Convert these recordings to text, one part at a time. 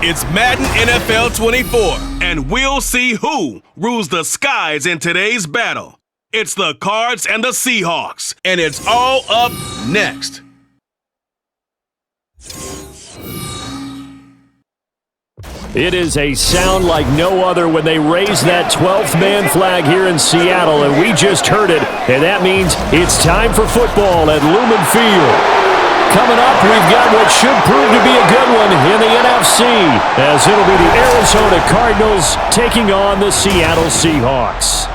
It's Madden NFL 24, and we'll see who rules the skies in today's battle. It's the Cards and the Seahawks, and it's all up next. It is a sound like no other when they raise that 12th man flag here in Seattle, and we just heard it, and that means it's time for football at Lumen Field. Coming up, we've got what should prove to be a good one in the NFC, as it'll be the Arizona Cardinals taking on the Seattle Seahawks.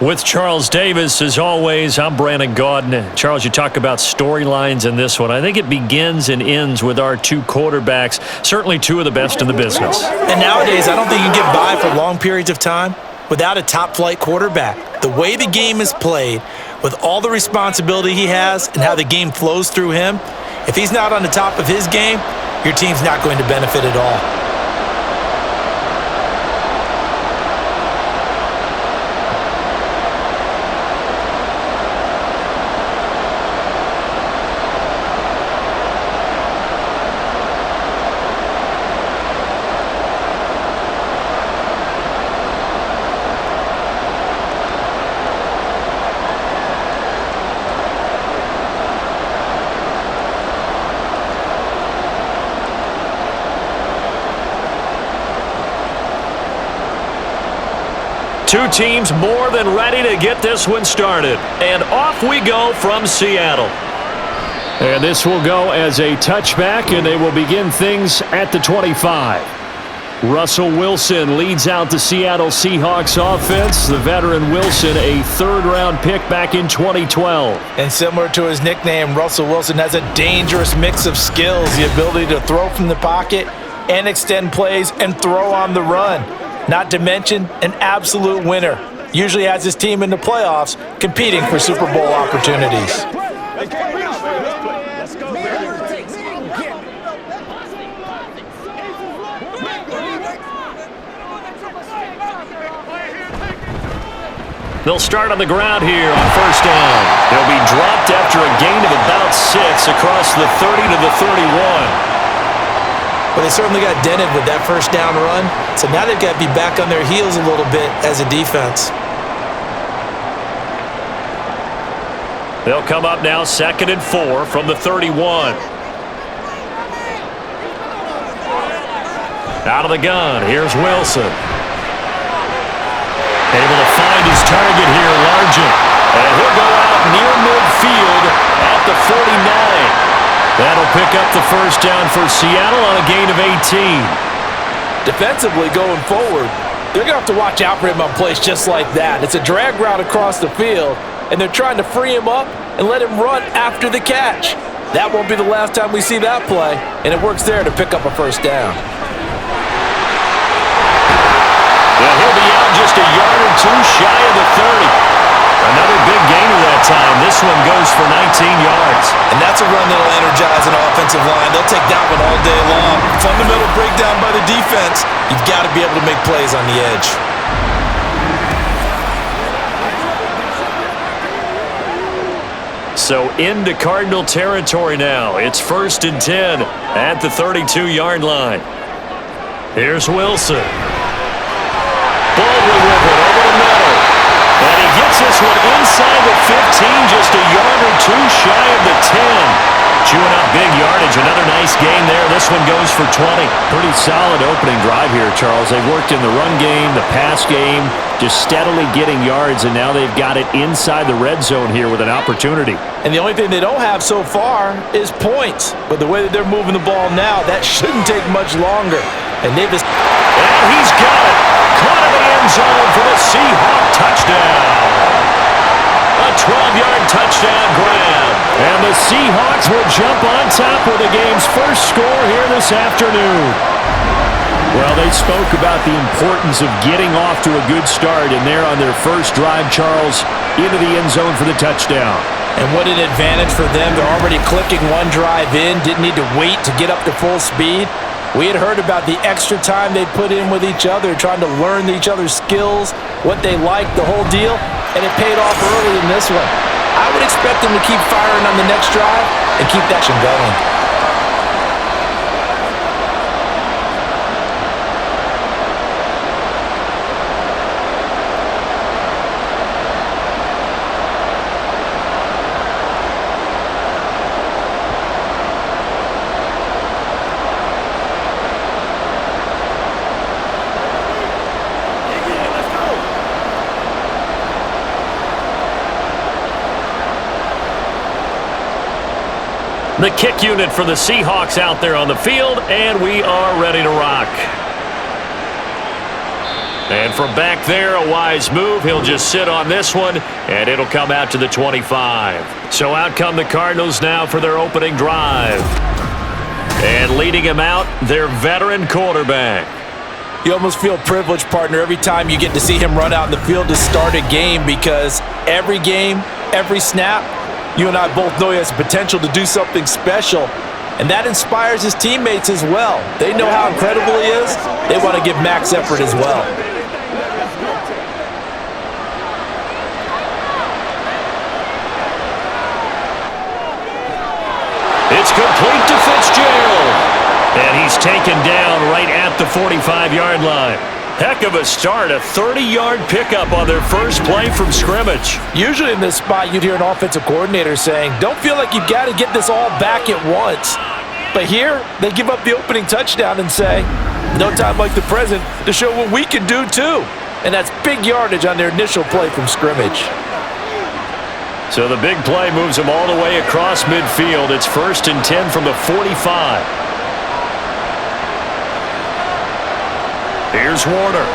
With Charles Davis, as always, I'm Brandon Gaudin. Charles, you talk about storylines in this one. I think it begins and ends with our two quarterbacks, certainly two of the best in the business. And nowadays, I don't think you can get by for long periods of time without a top-flight quarterback. The way the game is played, with all the responsibility he has and how the game flows through him, if he's not on the top of his game, your team's not going to benefit at all. Two teams more than ready to get this one started. And off we go from Seattle. And this will go as a touchback, and they will begin things at the 25. Russell Wilson leads out the Seattle Seahawks offense. The veteran Wilson, a third-round pick back in 2012. And similar to his nickname, Russell Wilson has a dangerous mix of skills, the ability to throw from the pocket and extend plays and throw on the run. Not to mention an absolute winner. Usually has his team in the playoffs competing for Super Bowl opportunities. They'll start on the ground here on first down. They'll be dropped after a gain of about 6 across the 30 to the 31. Well, they certainly got dented with that first down run, so now they've got to be back on their heels a little bit as a defense. They'll come up now 2nd and 4 from the 31. Out of the gun, here's Wilson. Able to find his target here, Largent. And he'll go out near midfield at the 49. That'll pick up the first down for Seattle on a gain of 18. Defensively going forward, they're going to have to watch out for him on plays just like that. It's a drag route across the field, and they're trying to free him up and let him run after the catch. That won't be the last time we see that play, and it works there to pick up a first down. Well, he'll be out just a yard or two shy of the 30. Another big gainer that time. This one goes for 19 yards. And that's a run that'll energize an offensive line. They'll take that one all day long. Fundamental breakdown by the defense. You've got to be able to make plays on the edge. So into Cardinal territory now. It's 1st and 10 at the 32-yard line. Here's Wilson. Baldwin with it over the middle. And he gets this one inside the 15, just a yard or two shy of the 10. Chewing up big yardage. Another nice gain there. This one goes for 20. Pretty solid opening drive here, Charles. They've worked in the run game, the pass game, just steadily getting yards, and now they've got it inside the red zone here with an opportunity. And the only thing they don't have so far is points. But the way that they're moving the ball now, that shouldn't take much longer. And they've just... And he's got it. Caught in the end zone for the Seahawk touchdown. A 12-yard touchdown grab. And the Seahawks will jump on top with the game's first score here this afternoon. Well, they spoke about the importance of getting off to a good start, and they're on their first drive, Charles, into the end zone for the touchdown. And what an advantage for them. They're already clicking one drive in, didn't need to wait to get up to full speed. We had heard about the extra time they put in with each other, trying to learn each other's skills, what they liked, the whole deal, and it paid off early in this one. I would expect them to keep firing on the next drive and keep that action going. The kick unit for the Seahawks out there on the field, and we are ready to rock. And from back there, a wise move. He'll just sit on this one, and it'll come out to the 25. So out come the Cardinals now for their opening drive. And leading him out, their veteran quarterback. You almost feel privileged, partner, every time you get to see him run out in the field to start a game, because every game, every snap, you and I both know he has the potential to do something special. And that inspires his teammates as well. They know how incredible he is. They want to give max effort as well. It's complete to Fitzgerald. And he's taken down right at the 45-yard line. Heck of a start, a 30-yard pickup on their first play from scrimmage. Usually in this spot, you'd hear an offensive coordinator saying, don't feel like you've got to get this all back at once. But here, they give up the opening touchdown and say, no time like the present to show what we can do too. And that's big yardage on their initial play from scrimmage. So the big play moves them all the way across midfield. It's 1st and 10 from the 45. Here's Warner.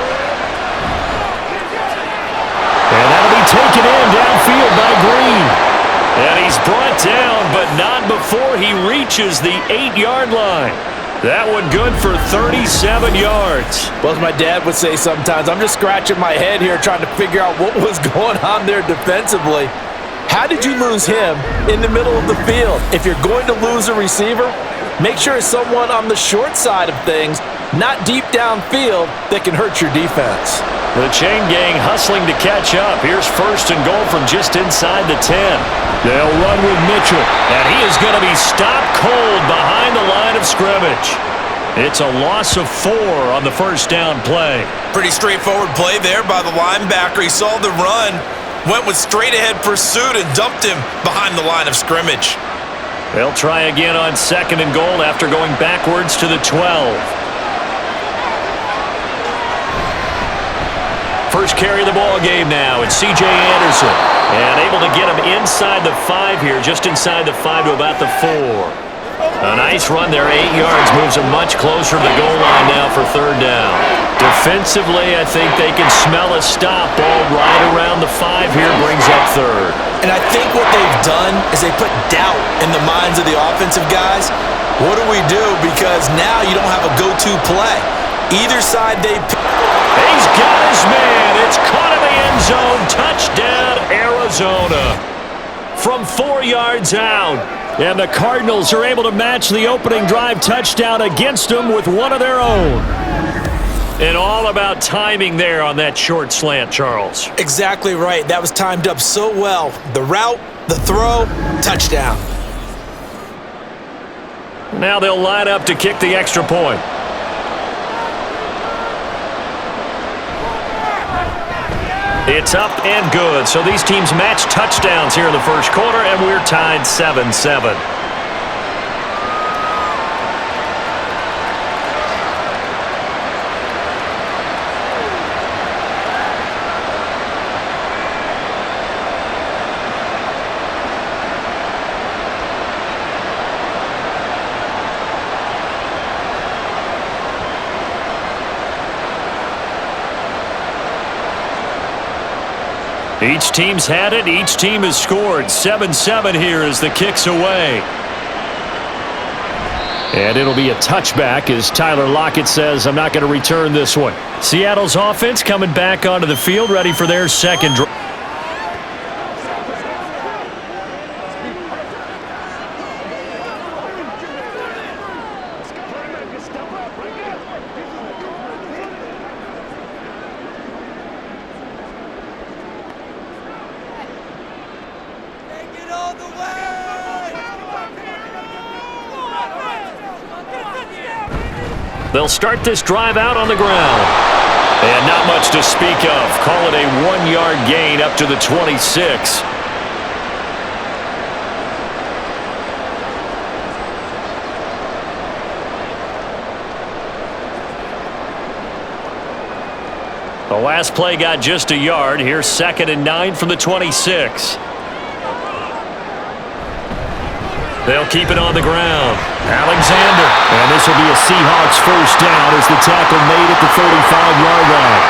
And that'll be taken in downfield by Green. And he's brought down, but not before he reaches the 8-yard line. That one good for 37 yards. Well, as my dad would say sometimes, I'm just scratching my head here trying to figure out what was going on there defensively. How did you lose him in the middle of the field? If you're going to lose a receiver, make sure it's someone on the short side of things, not deep downfield, that can hurt your defense. The chain gang hustling to catch up. Here's 1st and goal from just inside the 10. They'll run with Mitchell, and he is going to be stopped cold behind the line of scrimmage. It's a loss of 4 on the first down play. Pretty straightforward play there by the linebacker. He saw the run, went with straight-ahead pursuit, and dumped him behind the line of scrimmage. They'll try again on 2nd and goal after going backwards to the 12. First carry of the ball game now. It's C.J. Anderson. And able to get him inside the 5 here, just inside the 5 to about the 4. A nice run there, 8 yards, moves him much closer to the goal line now for 3rd down. Defensively, I think they can smell a stop. Ball right around the 5 here, brings up 3rd. And I think what they've done is they put doubt in the minds of the offensive guys. What do we do? Because now you don't have a go-to play. Either side they pick. He's got his man. It's caught in the end zone. Touchdown, Arizona. From 4 yards out. And the Cardinals are able to match the opening drive touchdown against them with one of their own. And all about timing there on that short slant, Charles. Exactly right. That was timed up so well. The route, the throw, touchdown. Now they'll line up to kick the extra point. It's up and good. So these teams match touchdowns here in the first quarter, and we're tied 7-7. Each team's had it. Each team has scored. 7-7 here as the kick's away. And it'll be a touchback as Tyler Lockett says, I'm not going to return this one. Seattle's offense coming back onto the field, ready for their second drive. They'll start this drive out on the ground. And not much to speak of. Call it a 1-yard gain up to the 26. The last play got just a yard. Here's 2nd and 9 from the 26. They'll keep it on the ground. Alexander. And this will be a Seahawks first down as the tackle made at the 35-yard line.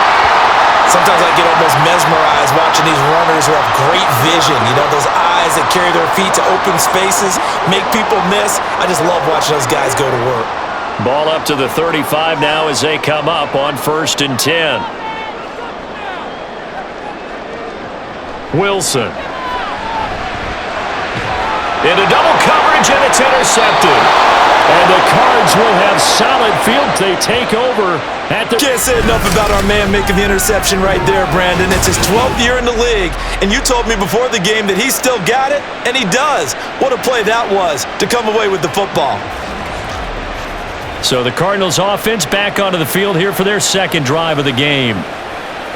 Sometimes I get almost mesmerized watching these runners who have great vision. You know, those eyes that carry their feet to open spaces, make people miss. I just love watching those guys go to work. Ball up to the 35 now as they come up on 1st and 10. Wilson. Into double coverage, and it's intercepted. And the Cards will have solid field. They take over at the... Can't say enough about our man making the interception right there, Brandon. It's his 12th year in the league, and you told me before the game that he still got it, and he does. What a play that was to come away with the football. So the Cardinals offense back onto the field here for their second drive of the game.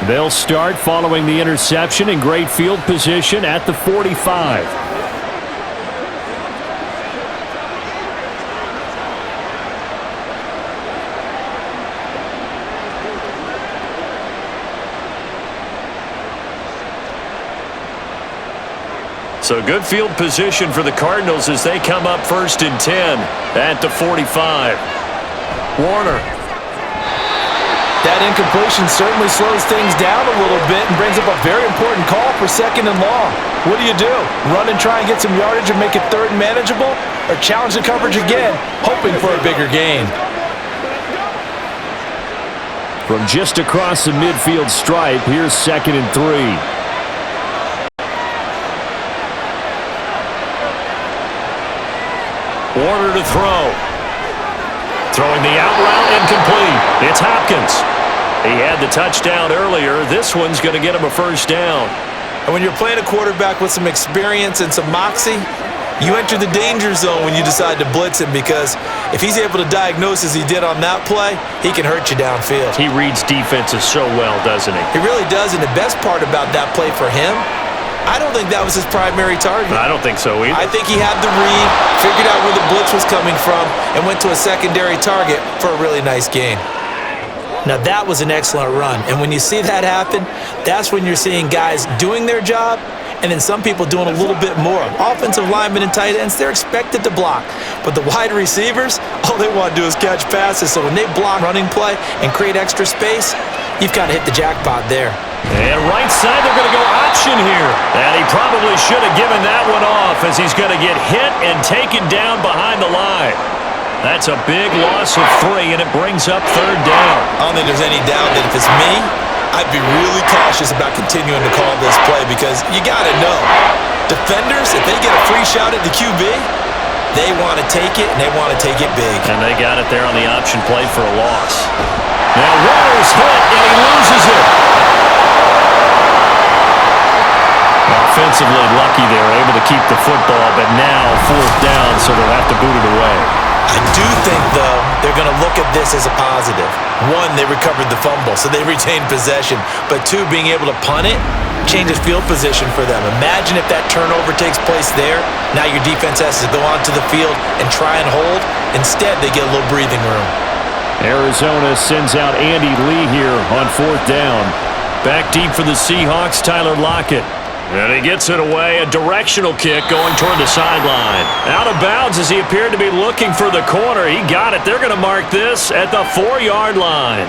They'll start following the interception in great field position at the 45. So good field position for the Cardinals as they come up 1st and 10 at the 45. Warner. That incompletion certainly slows things down a little bit and brings up a very important call for 2nd and long. What do? Run and try and get some yardage and make it 3rd and manageable? Or challenge the coverage again, hoping for a bigger gain? From just across the midfield stripe, here's 2nd and 3. Warner to throw. Throwing the out route, incomplete. It's Hopkins. He had the touchdown earlier. This one's going to get him a first down. And when you're playing a quarterback with some experience and some moxie, you enter the danger zone when you decide to blitz him, because if he's able to diagnose as he did on that play, he can hurt you downfield. He reads defenses so well, doesn't he? He really does, and the best part about that play for him, I don't think that was his primary target. I don't think so either. I think he had the read, figured out where the blitz was coming from, and went to a secondary target for a really nice gain. Now that was an excellent run, and when you see that happen, that's when you're seeing guys doing their job, and then some people doing a little bit more. Offensive linemen and tight ends, they're expected to block, but the wide receivers, all they want to do is catch passes, so when they block running play and create extra space, you've kind of hit the jackpot there. And right side, they're going to go option here. And he probably should have given that one off, as he's going to get hit and taken down behind the line. That's a big loss of 3, and it brings up 3rd down. I don't think there's any doubt that if it's me, I'd be really cautious about continuing to call this play, because you got to know, defenders, if they get a free shot at the QB, they want to take it, and they want to take it big. And they got it there on the option play for a loss. Now Warner's hit, and he loses it. Offensively lucky they're able to keep the football, but now 4th down, so they'll have to boot it away. I do think, though, they're going to look at this as a positive. 1, they recovered the fumble, so they retained possession. But 2, being able to punt it changes field position for them. Imagine if that turnover takes place there. Now your defense has to go onto the field and try and hold. Instead, they get a little breathing room. Arizona sends out Andy Lee here on 4th down. Back deep for the Seahawks, Tyler Lockett. And he gets it away, a directional kick going toward the sideline. Out of bounds as he appeared to be looking for the corner. He got it. They're going to mark this at the 4-yard line.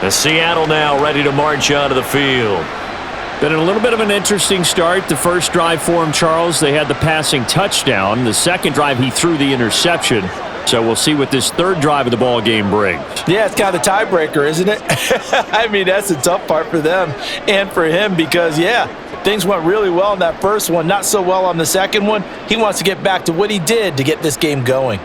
The Seattle now ready to march onto the field. Been a little bit of an interesting start. The first drive for him, Charles, they had the passing touchdown. The second drive, he threw the interception. So we'll see what this 3rd drive of the ball game brings. Yeah, it's kind of the tiebreaker, isn't it? I mean, that's the tough part for them and for him, because, yeah, things went really well in that first one, not so well on the second one. He wants to get back to what he did to get this game going.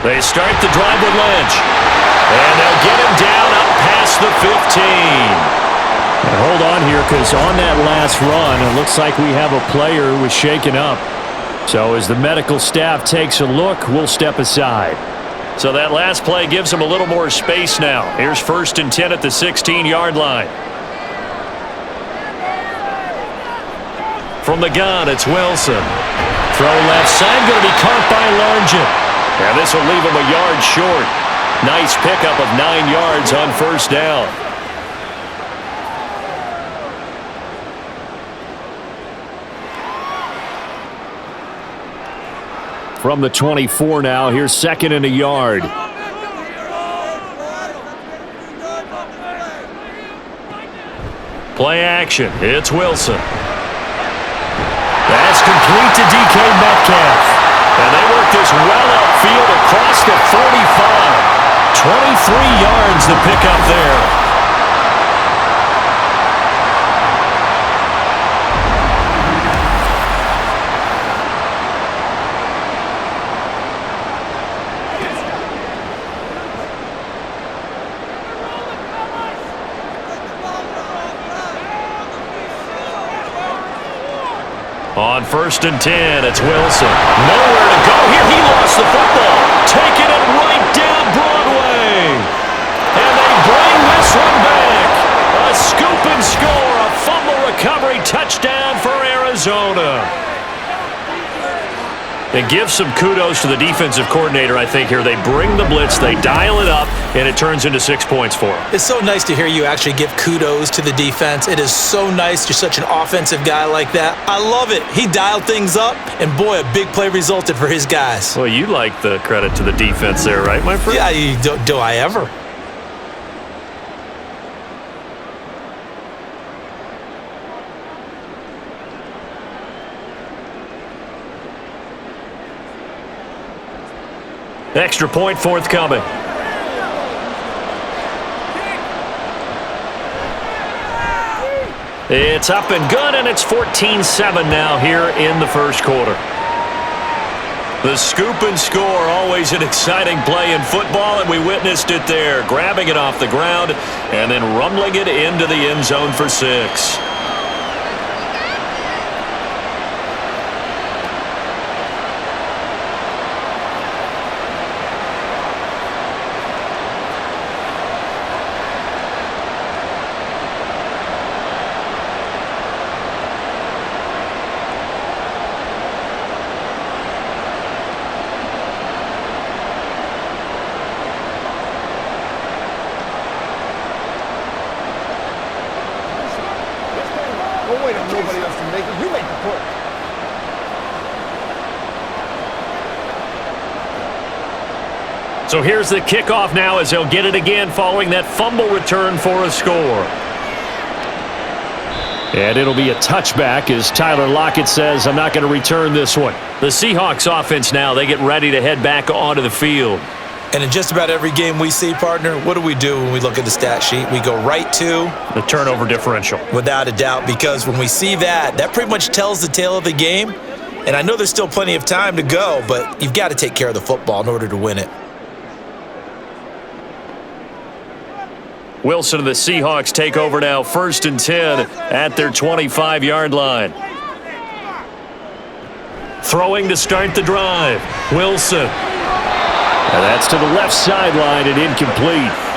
They start the drive with Lynch. And they'll get him down up past the 15. And hold on here, because on that last run, it looks like we have a player who was shaken up. So as the medical staff takes a look, we'll step aside. So that last play gives him a little more space now. Here's 1st and 10 at the 16-yard line. From the gun, it's Wilson. Throw left side, going to be caught by Largent. And this will leave him a yard short. Nice pickup of 9 yards on first down. From the 24 now, here's 2nd and a yard. Play action. It's Wilson. That's complete to DK Metcalf. And they work this well upfield across the 45. 23 yards to pick up there. On 1st and 10, it's Wilson. Nowhere to go here. He lost the football. Taking it right down Broadway. And they bring this one back. A scoop and score. A fumble recovery touchdown for Arizona. And give some kudos to the defensive coordinator, I think, here. They bring the blitz, they dial it up, and it turns into 6 points for them. It's so nice to hear you actually give kudos to the defense. It is so nice. You're such an offensive guy like that. I love it. He dialed things up, and boy, a big play resulted for his guys. Well, you like the credit to the defense there, right, my friend? Yeah, do I ever? Extra point forthcoming. It's up and good, and it's 14-7 now here in the first quarter. The scoop and score, always an exciting play in football, and we witnessed it there, grabbing it off the ground and then rumbling it into the end zone for 6. So here's the kickoff now as they'll get it again following that fumble return for a score. And it'll be a touchback as Tyler Lockett says, I'm not going to return this one. The Seahawks offense now, they get ready to head back onto the field. And in just about every game we see, partner, what do when we look at the stat sheet? We go right to the turnover differential. Without a doubt, because when we see that, that pretty much tells the tale of the game. And I know there's still plenty of time to go, but you've got to take care of the football in order to win it. Wilson and the Seahawks take over now, 1st and 10 at their 25-yard line. Throwing to start the drive. Wilson. And that's to the left sideline and incomplete.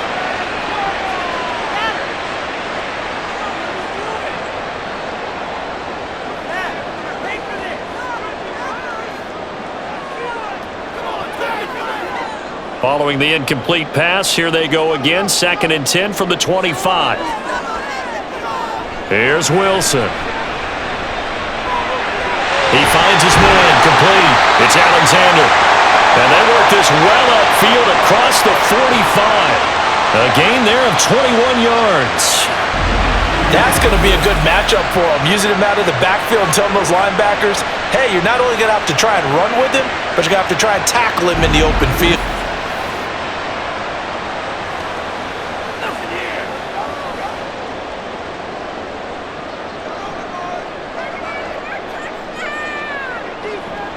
Following the incomplete pass, here they go again, 2nd and 10 from the 25. Here's Wilson. He finds his man, complete. It's Alexander. And they work this well upfield across the 45. A gain there of 21 yards. That's going to be a good matchup for him. Using him out of the backfield and telling those linebackers, hey, you're not only going to have to try and run with him, but you're going to have to try and tackle him in the open field.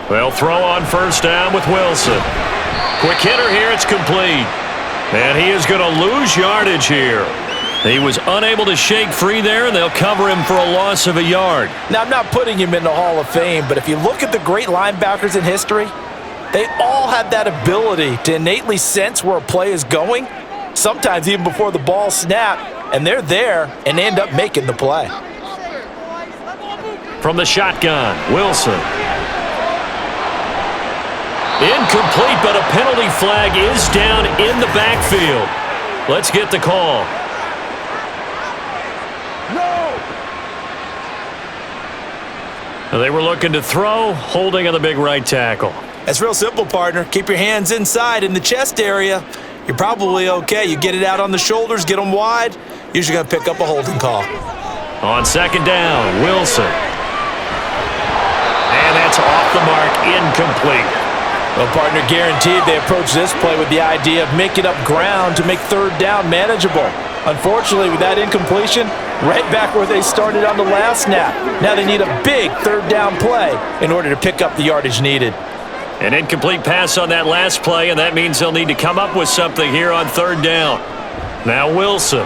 They'll throw on 1st down with Wilson. Quick hitter here, it's complete. And he is going to lose yardage here. He was unable to shake free there, and they'll cover him for a loss of a yard. Now, I'm not putting him in the Hall of Fame, but if you look at the great linebackers in history, they all have that ability to innately sense where a play is going, sometimes even before the ball snapped, and they're there and end up making the play. From the shotgun, Wilson. Incomplete, but a penalty flag is down in the backfield. Let's get the call. They were looking to throw, holding on the big right tackle. That's real simple, partner. Keep your hands inside in the chest area. You're probably okay. You get it out on the shoulders, get them wide, usually going to pick up a holding call. On second down, Wilson. And that's off the mark, incomplete. Well, partner, guaranteed they approach this play with the idea of making up ground to make third down manageable. Unfortunately, with that incompletion, right back where they started on the last snap. Now they need a big third down play in order to pick up the yardage needed. An incomplete pass on that last play, and that means they'll need to come up with something here on third down. Now Wilson.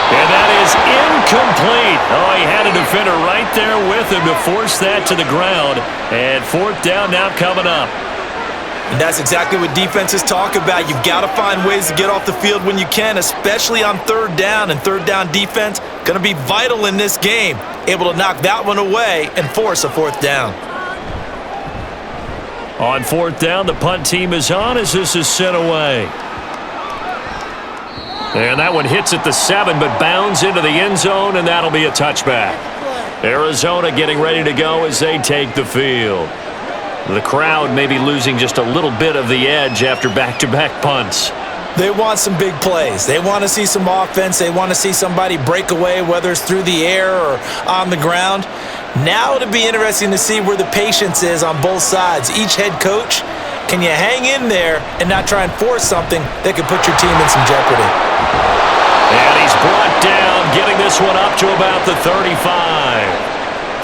And that is incomplete. Oh, he had a defender right there with him to force that to the ground. And fourth down now coming up. And that's exactly what defenses talk about. You've got to find ways to get off the field when you can, especially on third down. And third down defense going to be vital in this game. Able to knock that one away and force a fourth down. On fourth down, the punt team is on as this is sent away. And that one hits at the 7, but bounds into the end zone, and that'll be a touchback. Arizona getting ready to go as they take the field. The crowd may be losing just a little bit of the edge after back-to-back punts. They want some big plays. They want to see some offense. They want to see somebody break away, whether it's through the air or on the ground. Now it'll be interesting to see where the patience is on both sides. Each head coach, can you hang in there and not try and force something that could put your team in some jeopardy? And he's brought down, getting this one up to about the 35.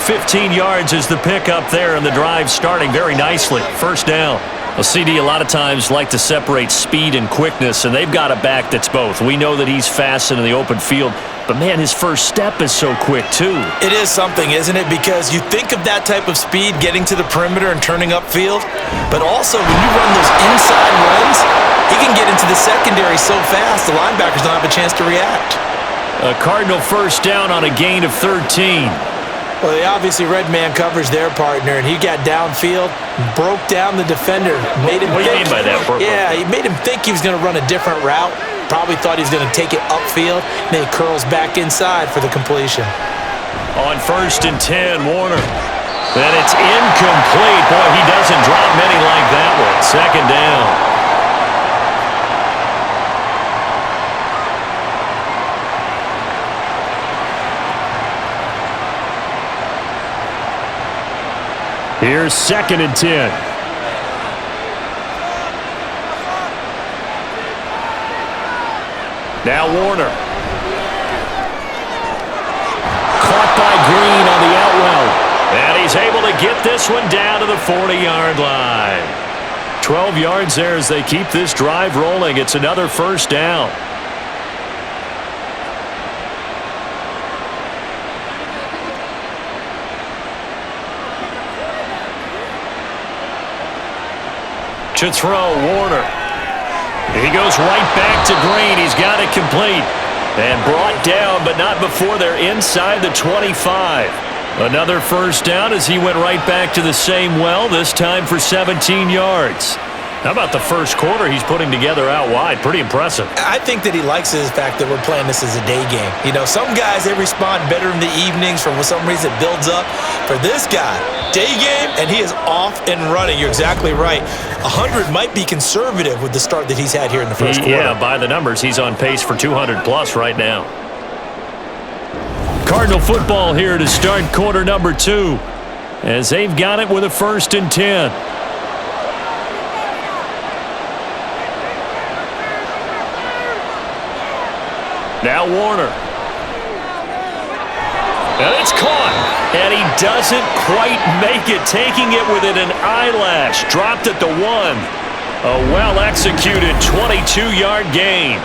15 yards is the pickup there, and the drive starting very nicely. First down. Well, CD a lot of times like to separate speed and quickness, and they've got a back that's both. We know that he's fast in the open field, but, man, his first step is so quick, too. It is something, isn't it? Because you think of that type of speed getting to the perimeter and turning upfield, but also when you run those inside runs, he can get into the secondary so fast the linebackers don't have a chance to react. A Cardinal first down on a gain of 13. Well, they obviously read man coverage their partner, and he got downfield, broke down the defender, made him What do you think, mean by that? Yeah, he made him think he was going to run a different route. Probably thought he was going to take it upfield, and then he curls back inside for the completion. On first and 10, Warner. And it's incomplete. Boy, he doesn't drop many like that one. Second down. Here's second and 10. Now Warner. Caught by Green on the out route. And he's able to get this one down to the 40-yard line. 12 yards there as they keep this drive rolling. It's another first down. To throw, Warner. He goes right back to Green. He's got it complete. And brought down, but not before they're inside the 25. Another first down as he went right back to the same well, this time for 17 yards. How about the first quarter he's putting together out wide? Pretty impressive. I think that he likes the fact that we're playing this as a day game. You know, some guys, they respond better in the evenings. For some reason, it builds up. For this guy, day game, and he is off and running. You're exactly right. 100 might be conservative with the start that he's had here in the first quarter. Yeah, by the numbers, he's on pace for 200-plus right now. Cardinal football here to start quarter number 2, as they've got it with a first and 10. Now Warner. And it's caught. And he doesn't quite make it, taking it within an eyelash. Dropped at the 1. A well-executed 22-yard gain.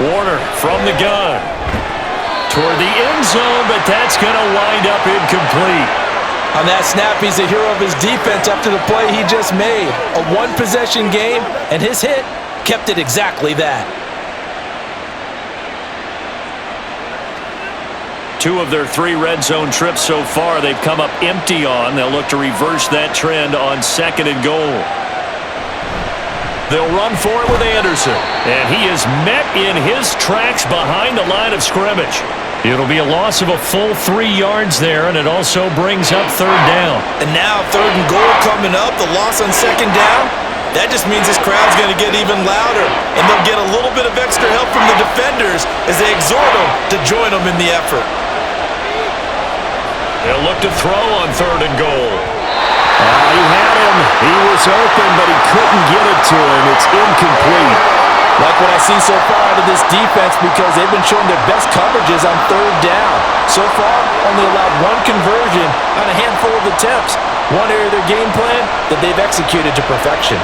Warner from the gun. toward the end zone, but that's going to wind up incomplete. On that snap, he's a hero of his defense after the play he just made. A one-possession game, and his hit kept it exactly that. 2 of their 3 red zone trips so far they've come up empty on. They'll look to reverse that trend on 2nd and goal. They'll run for it with Anderson. And he is met in his tracks behind the line of scrimmage. It'll be a loss of a full 3 yards there, and it also brings up 3rd down. And now 3rd and goal coming up, the loss on 2nd down. That just means this crowd's going to get even louder, and they'll get a little bit of extra help from the defenders as they exhort them to join them in the effort. They'll look to throw on 3rd and goal. He had him. He was open, but he couldn't get it to him. It's incomplete. Like what I see so far out of this defense, because they've been showing their best coverages on 3rd down. So far, only allowed 1 conversion on a handful of attempts. One area of their game plan that they've executed to perfection.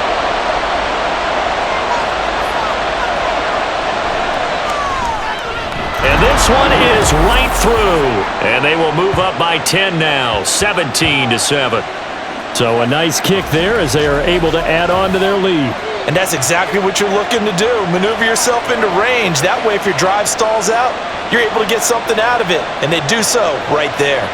And this one is right through. And they will move up by 10 now, 17-7. So a nice kick there as they are able to add on to their lead. And that's exactly what you're looking to do. Maneuver yourself into range. That way, if your drive stalls out, you're able to get something out of it. And they do so right there.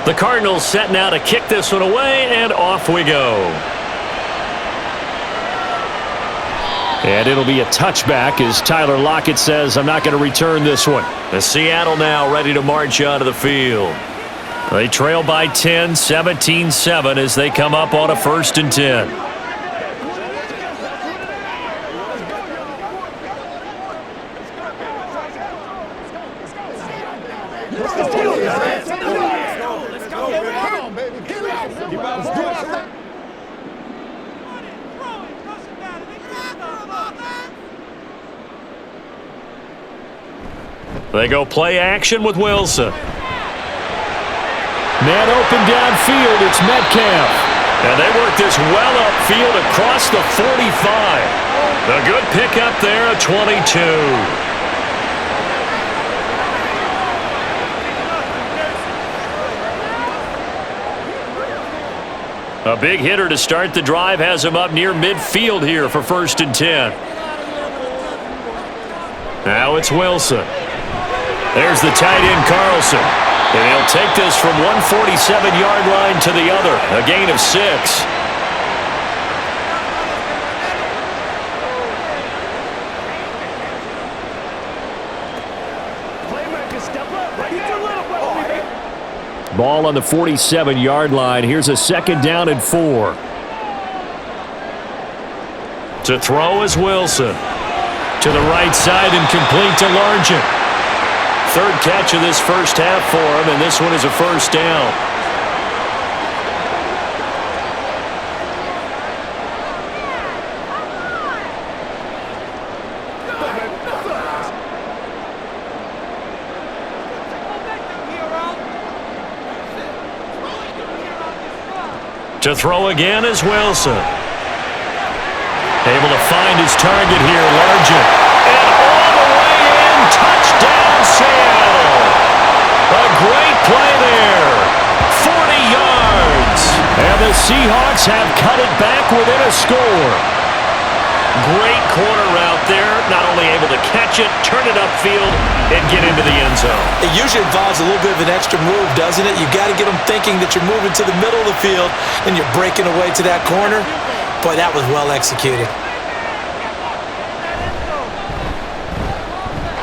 The Cardinals set now to kick this one away, and off we go. And it'll be a touchback as Tyler Lockett says, I'm not going to return this one. The Seattle now ready to march onto the field. They trail by 10, 17-7 as they come up on a 1st and 10. They go play action with Wilson. Man open downfield, it's Metcalf. And they work this well upfield across the 45. A good pickup there at 22. A big hitter to start the drive has him up near midfield here for 1st and 10. Now it's Wilson. There's the tight end, Carlson. And he'll take this from 147-yard line to the other. A gain of 6. Ball on the 47-yard line. Here's a 2nd down and 4. To throw is Wilson. To the right side and complete to Largent. 3rd catch of this first half for him, and this one is a 1st down. To throw again is Wilson. Able to find his target here, Largent. And all the way in, touchdown Seattle. A great play there. 40 yards. And the Seahawks have cut it back within a score. Great corner route there. Not only able to catch it, turn it upfield, and get into the end zone. It usually involves a little bit of an extra move, doesn't it? You've got to get them thinking that you're moving to the middle of the field and you're breaking away to that corner. Boy, that was well executed.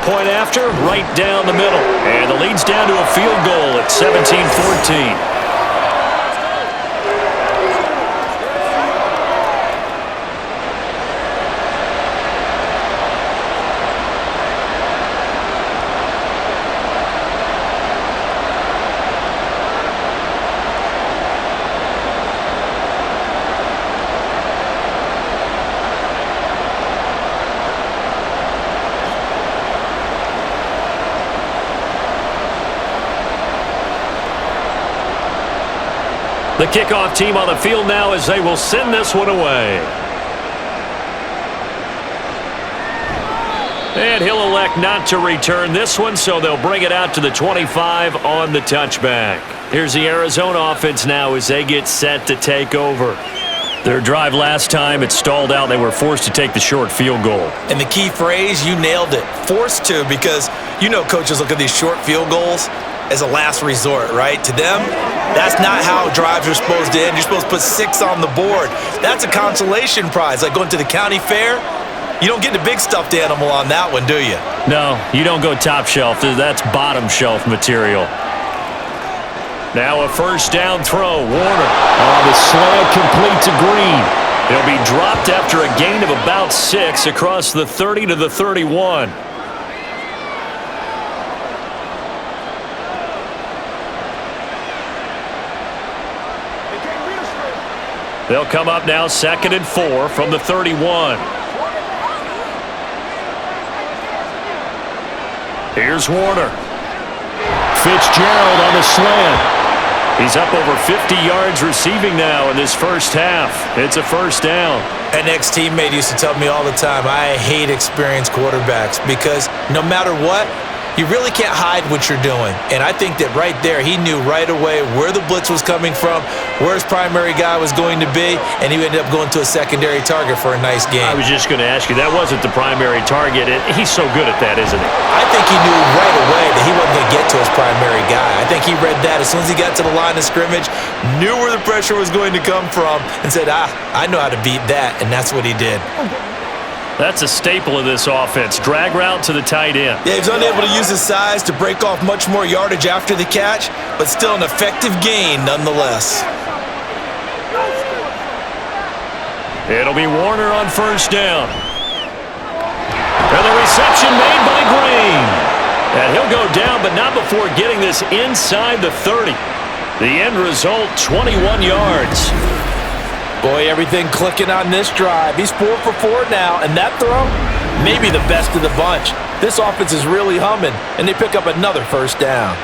Point after, right down the middle. And the lead's down to a field goal at 17-14. The kickoff team on the field now as they will send this one away. And he'll elect not to return this one, so they'll bring it out to the 25 on the touchback. Here's the Arizona offense now as they get set to take over. Their drive last time, it stalled out. They were forced to take the short field goal. And the key phrase, you nailed it. Forced to, because you know coaches look at these short field goals as a last resort, right? To them, that's not how drives are supposed to end. You're supposed to put 6 on the board. That's a consolation prize, like going to the county fair. You don't get the big stuffed animal on that one, do you? No, you don't go top shelf. That's bottom shelf material. Now a first down throw. Warner. The slant complete to Green. He'll be dropped after a gain of about 6 across the 30 to the 31. They'll come up now 2nd and 4 from the 31. Here's Warner. Fitzgerald on the slant. He's up over 50 yards receiving now in this first half. It's a first down. An ex-teammate used to tell me all the time, I hate experienced quarterbacks because no matter what, you really can't hide what you're doing. And I think that right there, he knew right away where the blitz was coming from, where his primary guy was going to be, and he ended up going to a secondary target for a nice game. I was just going to ask you, that wasn't the primary target. He's so good at that, isn't he? I think he knew right away that he wasn't going to get to his primary guy. I think he read that as soon as he got to the line of scrimmage, knew where the pressure was going to come from, and said, I know how to beat that, and that's what he did. That's a staple of this offense. Drag route to the tight end. Yeah, he was unable to use his size to break off much more yardage after the catch, but still an effective gain nonetheless. It'll be Warner on first down. And the reception made by Green. And he'll go down, but not before getting this inside the 30. The end result, 21 yards. Boy, everything clicking on this drive. He's 4 for 4 now, and that throw, maybe the best of the bunch. This offense is really humming, and they pick up another first down.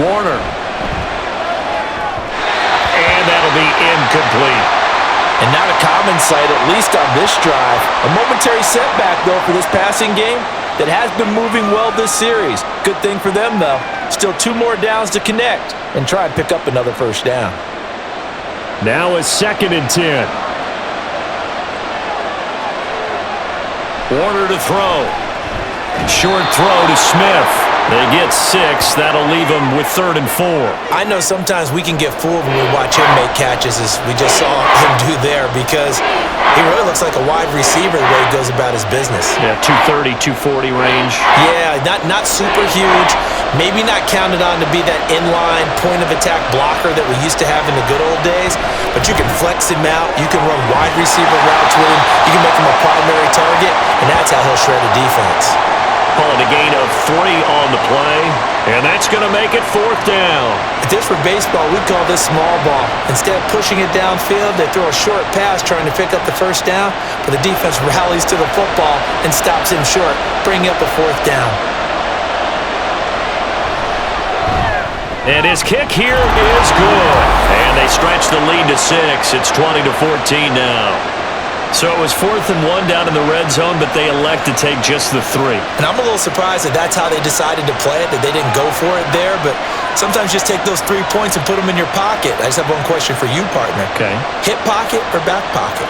Warner. And that'll be incomplete. And not a common sight, at least on this drive. A momentary setback, though, for this passing game that has been moving well this series. Good thing for them, though. Still 2 more downs to connect and try and pick up another first down. Now a 2nd and 10. Warner to throw. Short throw to Smith. They get 6. That'll leave them with 3rd and 4. I know sometimes we can get fooled when we watch him make catches, as we just saw him do there, because he really looks like a wide receiver the way he goes about his business. Yeah, 230, 240 range. Yeah, not super huge. Maybe not counted on to be that inline point-of-attack blocker that we used to have in the good old days, but you can flex him out. You can run wide receiver routes with him. You can make him a primary target, and that's how he'll shred a defense. Calling a gain of 3 on the play, and that's going to make it 4th down. If this were baseball, we'd call this small ball. Instead of pushing it downfield, they throw a short pass trying to pick up the first down, but the defense rallies to the football and stops him short, bringing up a 4th down. And his kick here is good. And they stretch the lead to 6. It's 20-14 now. So it was 4th and 1 down in the red zone, but they elect to take just the 3. And I'm a little surprised that that's how they decided to play it, that they didn't go for it there. But sometimes just take those 3 points and put them in your pocket. I just have one question for you, partner. Okay. Hip pocket or back pocket?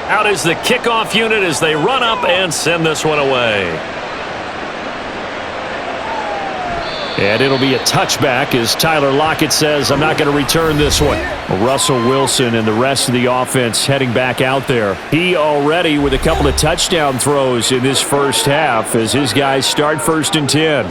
Out is the kickoff unit as they run up and send this one away. And it'll be a touchback as Tyler Lockett says, I'm not going to return this one. Russell Wilson and the rest of the offense heading back out there. He already with a couple of touchdown throws in this first half as his guys start 1st and 10.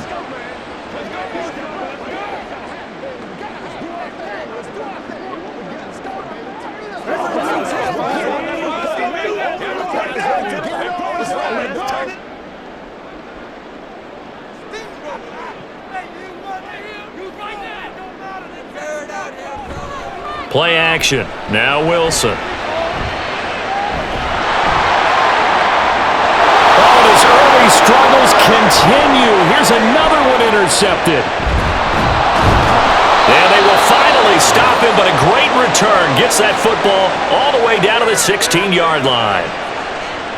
Play action. Now Wilson. Oh, his early struggles continue. Here's another one intercepted. And they will finally stop him, but a great return. Gets that football all the way down to the 16-yard line.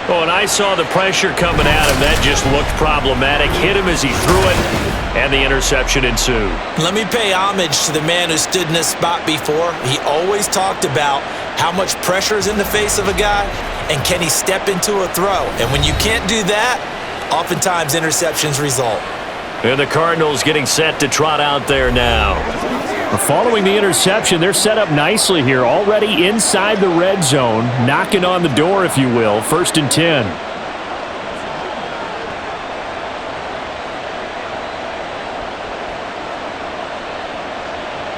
Oh, and I saw the pressure coming at him. That just looked problematic. Hit him as he threw it, and the interception ensued. Let me pay homage to the man who stood in this spot before. He always talked about how much pressure is in the face of a guy, and can he step into a throw. And when you can't do that, oftentimes interceptions result. And the Cardinals getting set to trot out there now. Following the interception, they're set up nicely here, already inside the red zone, knocking on the door, if you will. 1st and 10.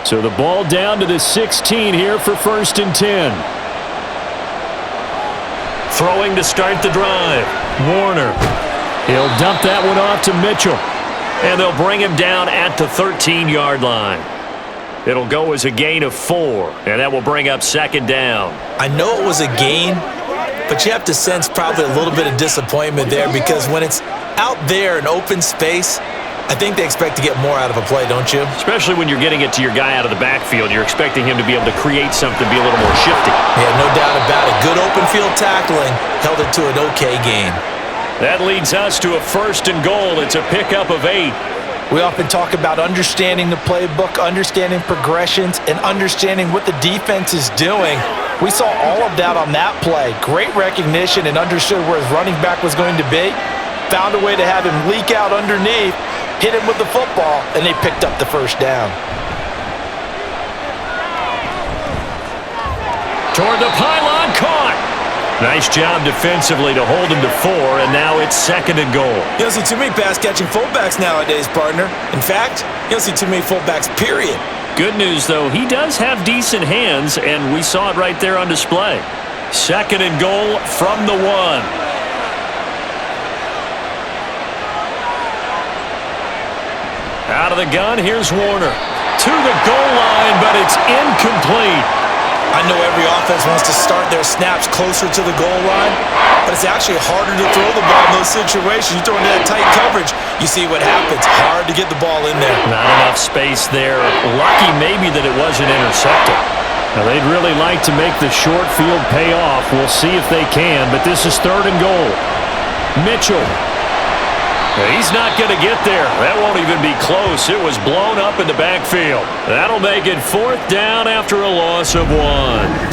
So the ball down to the 16 here for 1st and 10. Throwing to start the drive. Warner. He'll dump that one off to Mitchell. And they'll bring him down at the 13-yard line. It'll go as a gain of 4, and that will bring up 2nd down. I know it was a gain, but you have to sense probably a little bit of disappointment there, because when it's out there in open space, I think they expect to get more out of a play, don't you? Especially when you're getting it to your guy out of the backfield. You're expecting him to be able to create something, be a little more shifty. Yeah, no doubt about it. Good open field tackling held it to an okay gain. That leads us to a 1st and goal. It's a pickup of 8. We often talk about understanding the playbook, understanding progressions, and understanding what the defense is doing. We saw all of that on that play. Great recognition and understood where his running back was going to be. Found a way to have him leak out underneath, hit him with the football, and they picked up the 1st down. Toward the pylon, caught. Nice job defensively to hold him to 4, and now it's 2nd and goal. You don't see too many pass-catching fullbacks nowadays, partner. In fact, you don't see too many fullbacks, period. Good news, though, he does have decent hands, and we saw it right there on display. 2nd and goal from the 1. Out of the gun, here's Warner. To the goal line, but it's incomplete. I know every offense wants to start their snaps closer to the goal line, but it's actually harder to throw the ball in those situations. You throw into that tight coverage, you see what happens. Hard to get the ball in there. Not enough space there. Lucky maybe that it wasn't intercepted. Now they'd really like to make the short field pay off. We'll see if they can, but this is 3rd and goal. Mitchell. He's not going to get there. That won't even be close. It was blown up in the backfield. That'll make it 4th down after a loss of 1.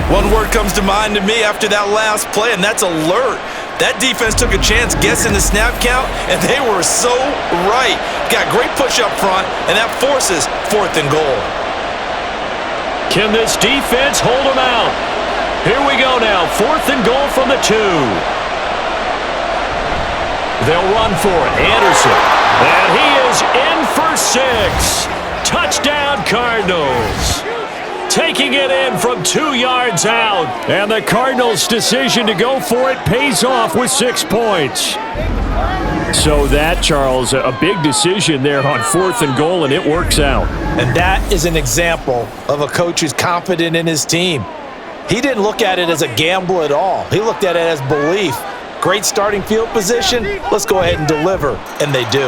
One word comes to mind to me after that last play, and that's alert. That defense took a chance guessing the snap count, and they were so right. Got great push up front, and that forces 4th and goal. Can this defense hold them out? Here we go now. 4th and goal from the 2. They'll run for it. Anderson. And he is in for 6. Touchdown, Cardinals. Taking it in from 2 yards out. And the Cardinals' decision to go for it pays off with 6 points. So that, Charles, a big decision there on 4th and goal, and it works out. And that is an example of a coach who's confident in his team. He didn't look at it as a gamble at all. He looked at it as belief. Great starting field position. Let's go ahead and deliver. And they do.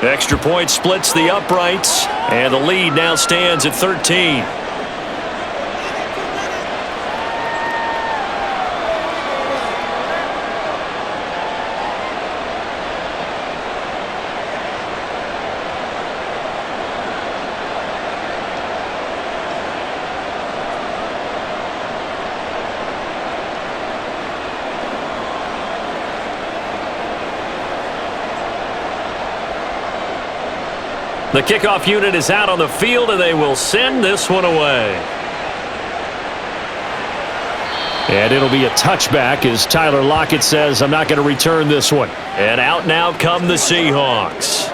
Extra point splits the uprights, and the lead now stands at 13. The kickoff unit is out on the field, and they will send this one away. And it'll be a touchback as Tyler Lockett says, I'm not going to return this one. And out now come the Seahawks.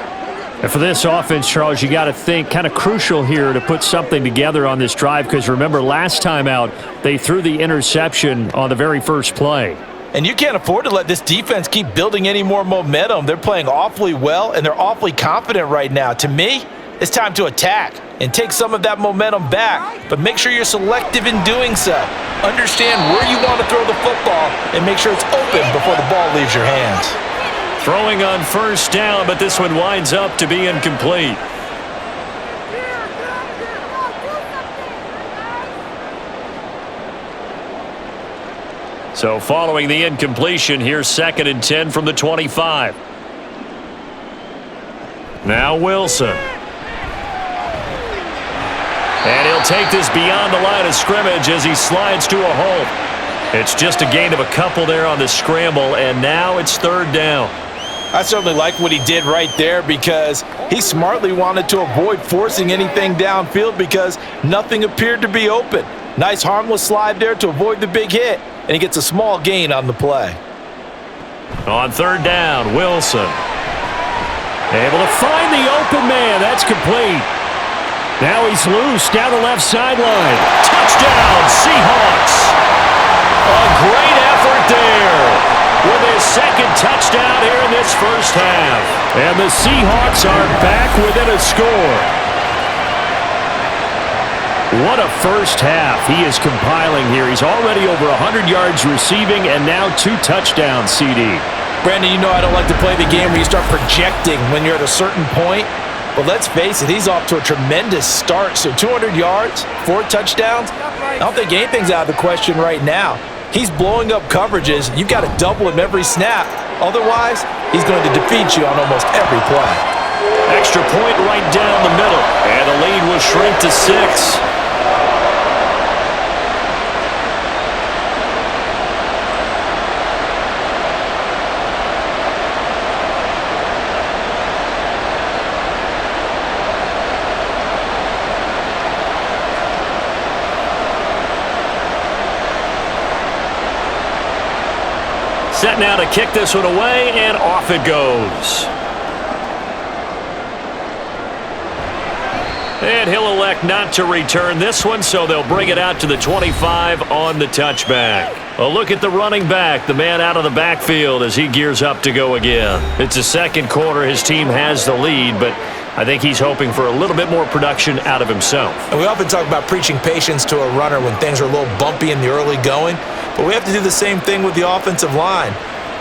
And for this offense, Charles, you got to think kind of crucial here to put something together on this drive, because remember last time out, they threw the interception on the very first play. And you can't afford to let this defense keep building any more momentum. They're playing awfully well, and they're awfully confident right now. To me, it's time to attack and take some of that momentum back, but make sure you're selective in doing so. Understand where you want to throw the football and make sure it's open before the ball leaves your hands. Throwing on first down, but this one winds up to be incomplete. So following the incompletion, here's 2nd and 10 from the 25. Now Wilson. And he'll take this beyond the line of scrimmage as he slides to a hole. It's just a gain of a couple there on the scramble, and now it's 3rd down. I certainly like what he did right there because he smartly wanted to avoid forcing anything downfield because nothing appeared to be open. Nice harmless slide there to avoid the big hit, and he gets a small gain on the play. On 3rd down, Wilson. Able to find the open man. That's complete. Now he's loose down the left sideline. Touchdown, Seahawks. A great effort there with his 2nd touchdown here in this first half. And the Seahawks are back within a score. What a first half he is compiling here. He's already over 100 yards receiving and now 2 touchdowns, CD. Brandon, you know I don't like to play the game where you start projecting when you're at a certain point. But let's face it, he's off to a tremendous start. So 200 yards, 4 touchdowns. I don't think anything's out of the question right now. He's blowing up coverages. You've got to double him every snap. Otherwise, he's going to defeat you on almost every play. Extra point right down the middle. And the lead will shrink to 6. Set now to kick this one away, and off it goes. And he'll elect not to return this one, so they'll bring it out to the 25 on the touchback. A look at the running back, the man out of the backfield as he gears up to go again. It's the 2nd quarter. His team has the lead, but I think he's hoping for a little bit more production out of himself. And we often talk about preaching patience to a runner when things are a little bumpy in the early going, but we have to do the same thing with the offensive line.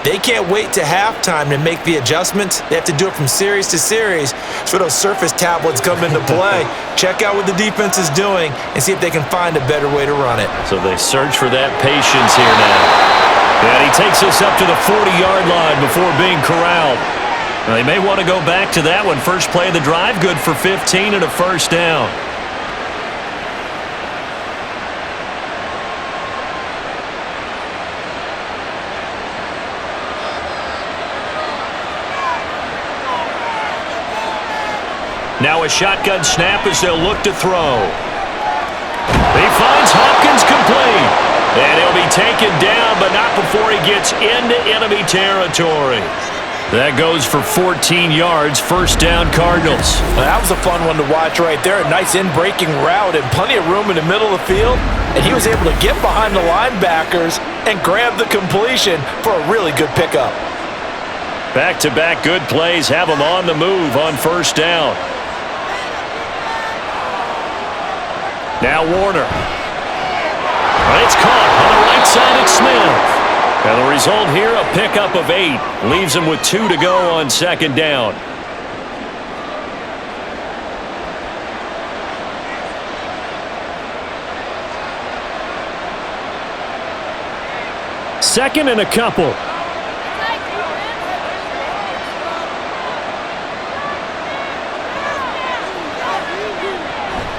They can't wait to halftime to make the adjustments. They have to do it from series to series. So those surface tablets come into play. Check out what the defense is doing and see if they can find a better way to run it. So they search for that patience here now. And he takes us up to the 40-yard line before being corralled. Now, they may want to go back to that one. First play of the drive, good for 15 and a first down. Now a shotgun snap as they'll look to throw. He finds Hopkins complete. And he'll be taken down, but not before he gets into enemy territory. That goes for 14 yards, first down Cardinals. Well, that was a fun one to watch right there. A nice in-breaking route and plenty of room in the middle of the field. And he was able to get behind the linebackers and grab the completion for a really good pickup. Back-to-back good plays have him on the move on first down. Now Warner. But it's caught on the right side at Smith. And the result here, a pickup of 8. Leaves him with 2 to go on second down. Second and a couple.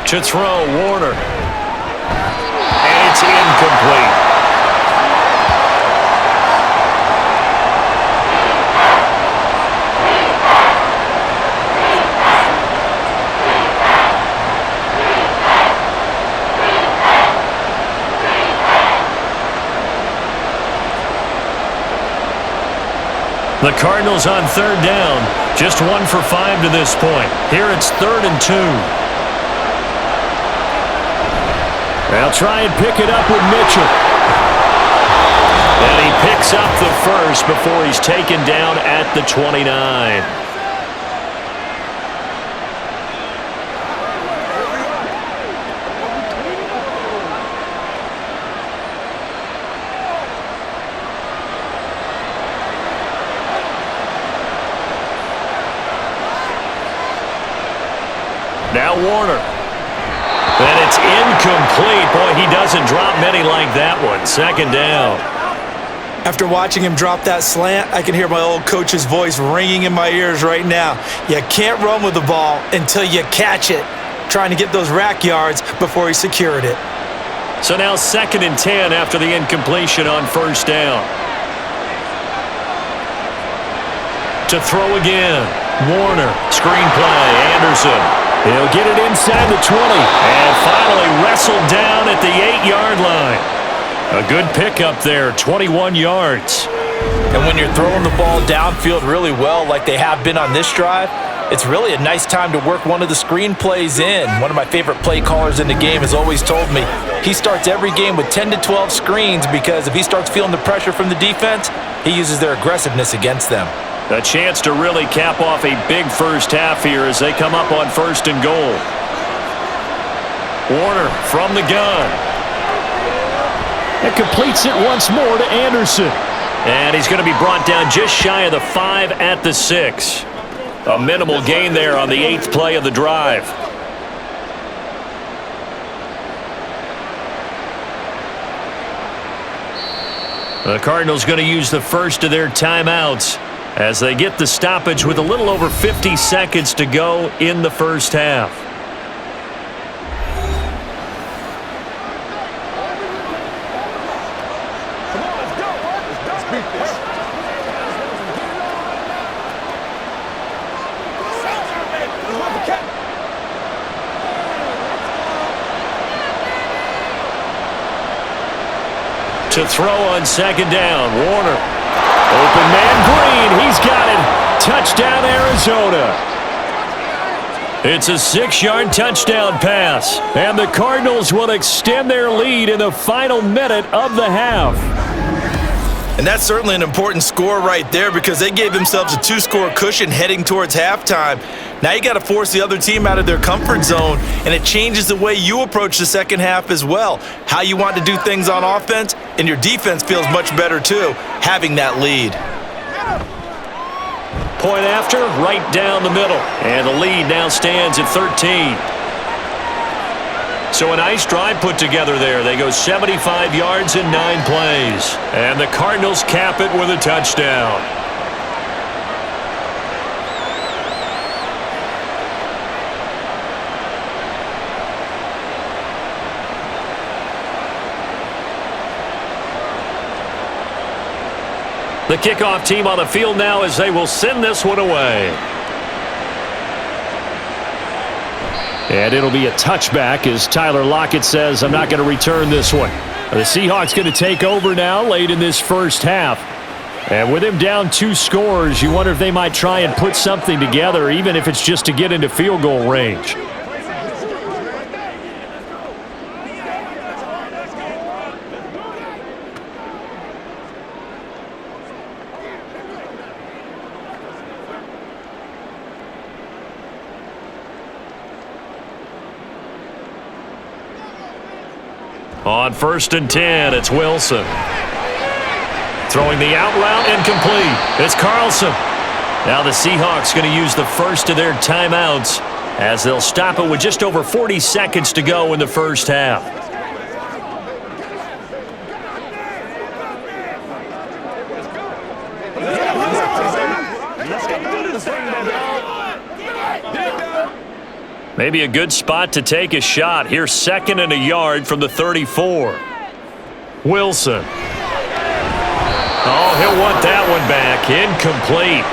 To throw, Warner. And it's incomplete. The Cardinals on third down. Just 1 for 5 to this point. Here it's 3rd and 2. They'll try and pick it up with Mitchell. And he picks up the first before he's taken down at the 29. Now Warner. And it's incomplete. Boy, he doesn't drop many like that one. Second down. After watching him drop that slant, I can hear my old coach's voice ringing in my ears right now. You can't run with the ball until you catch it. Trying to get those rack yards before he secured it. So now 2nd and 10 after the incompletion on first down. To throw again. Warner. Screen play. Anderson. He'll get it inside the 20. And finally wrestled down at the 8-yard line. A good pickup there, 21 yards. And when you're throwing the ball downfield really well like they have been on this drive, it's really a nice time to work one of the screen plays in. One of my favorite play callers in the game has always told me he starts every game with 10 to 12 screens because if he starts feeling the pressure from the defense, he uses their aggressiveness against them. A chance to really cap off a big first half here as they come up on 1st and goal. Warner from the gun. It completes it once more to Anderson. And he's going to be brought down just shy of the 5 at the 6. A minimal gain there on the 8th play of the drive. The Cardinals going to use the first of their timeouts as they get the stoppage with a little over 50 seconds to go in the first half. To throw on 2nd down, Warner. Open man Green, he's got it. Touchdown, Arizona. It's a 6-yard touchdown pass, and the Cardinals will extend their lead in the final minute of the half. And that's certainly an important score right there because they gave themselves a 2-score cushion heading towards halftime. Now you got to force the other team out of their comfort zone, and it changes the way you approach the second half as well. How you want to do things on offense, and your defense feels much better too, having that lead. Point after, right down the middle. And the lead now stands at 13. So a nice drive put together there. They go 75 yards in 9 plays. And the Cardinals cap it with a touchdown. The kickoff team on the field now as they will send this one away. And it'll be a touchback as Tyler Lockett says, I'm not going to return this one. The Seahawks going to take over now late in this first half. And with him down 2 scores, you wonder if they might try and put something together, even if it's just to get into field goal range. On 1st and 10, it's Wilson. Throwing the out route incomplete. It's Carlson. Now the Seahawks going to use the first of their timeouts as they'll stop it with just over 40 seconds to go in the first half. Maybe a good spot to take a shot. Here's 2nd and a yard from the 34. Wilson. Oh, he'll want that one back. Incomplete.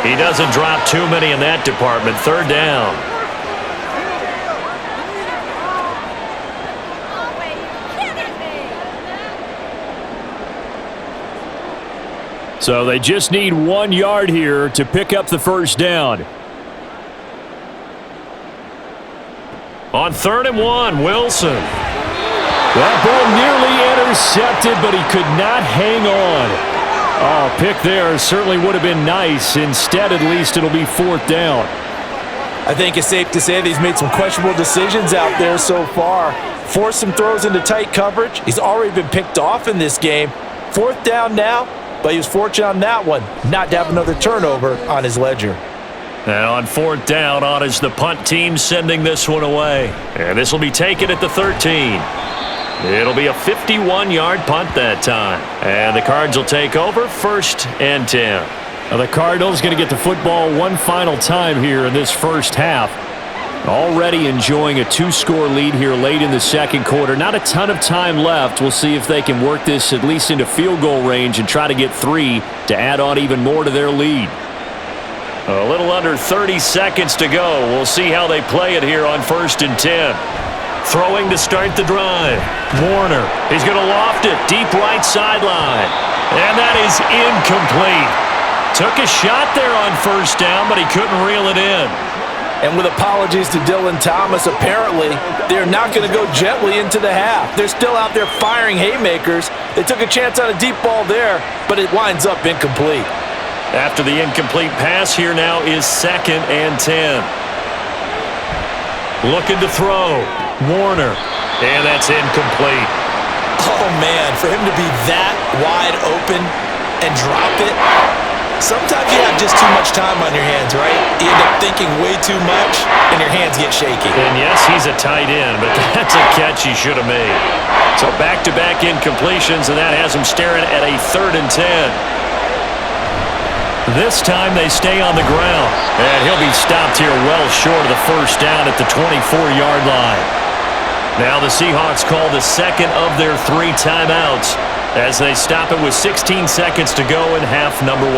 He doesn't drop too many in that department. 3rd down. So they just need 1 yard here to pick up the first down. On 3rd and 1, Wilson. That ball nearly intercepted, but he could not hang on. Oh, pick there certainly would have been nice. Instead, at least, it'll be fourth down. I think it's safe to say that he's made some questionable decisions out there so far. Forced some throws into tight coverage. He's already been picked off in this game. Fourth down now, but he was fortunate on that one not to have another turnover on his ledger. And on fourth down, on is the punt team sending this one away. And this will be taken at the 13. It'll be a 51-yard punt that time. And the Cards will take over, 1st and 10. Now the Cardinals going to get the football one final time here in this first half. Already enjoying a 2-score lead here late in the second quarter. Not a ton of time left. We'll see if they can work this at least into field goal range and try to get 3 to add on even more to their lead. A little under 30 seconds to go. We'll see how they play it here on 1st and 10. Throwing to start the drive. Warner. He's going to loft it deep right sideline. And that is incomplete. Took a shot there on 1st down, but he couldn't reel it in. And with apologies to Dylan Thomas, apparently they're not going to go gently into the half. They're still out there firing haymakers. They took a chance on a deep ball there, but it winds up incomplete. After the incomplete pass, here now is 2nd and 10. Looking to throw. Warner. And that's incomplete. Oh, man, for him to be that wide open and drop it. Sometimes you have just too much time on your hands, right? You end up thinking way too much, and your hands get shaky. And yes, he's a tight end, but that's a catch he should have made. So back-to-back incompletions, and that has him staring at a 3rd and 10. This time they stay on the ground, and he'll be stopped here well short of the 1st down at the 24-yard line. Now the Seahawks call the 2nd of their 3 timeouts as they stop it with 16 seconds to go in half number 1.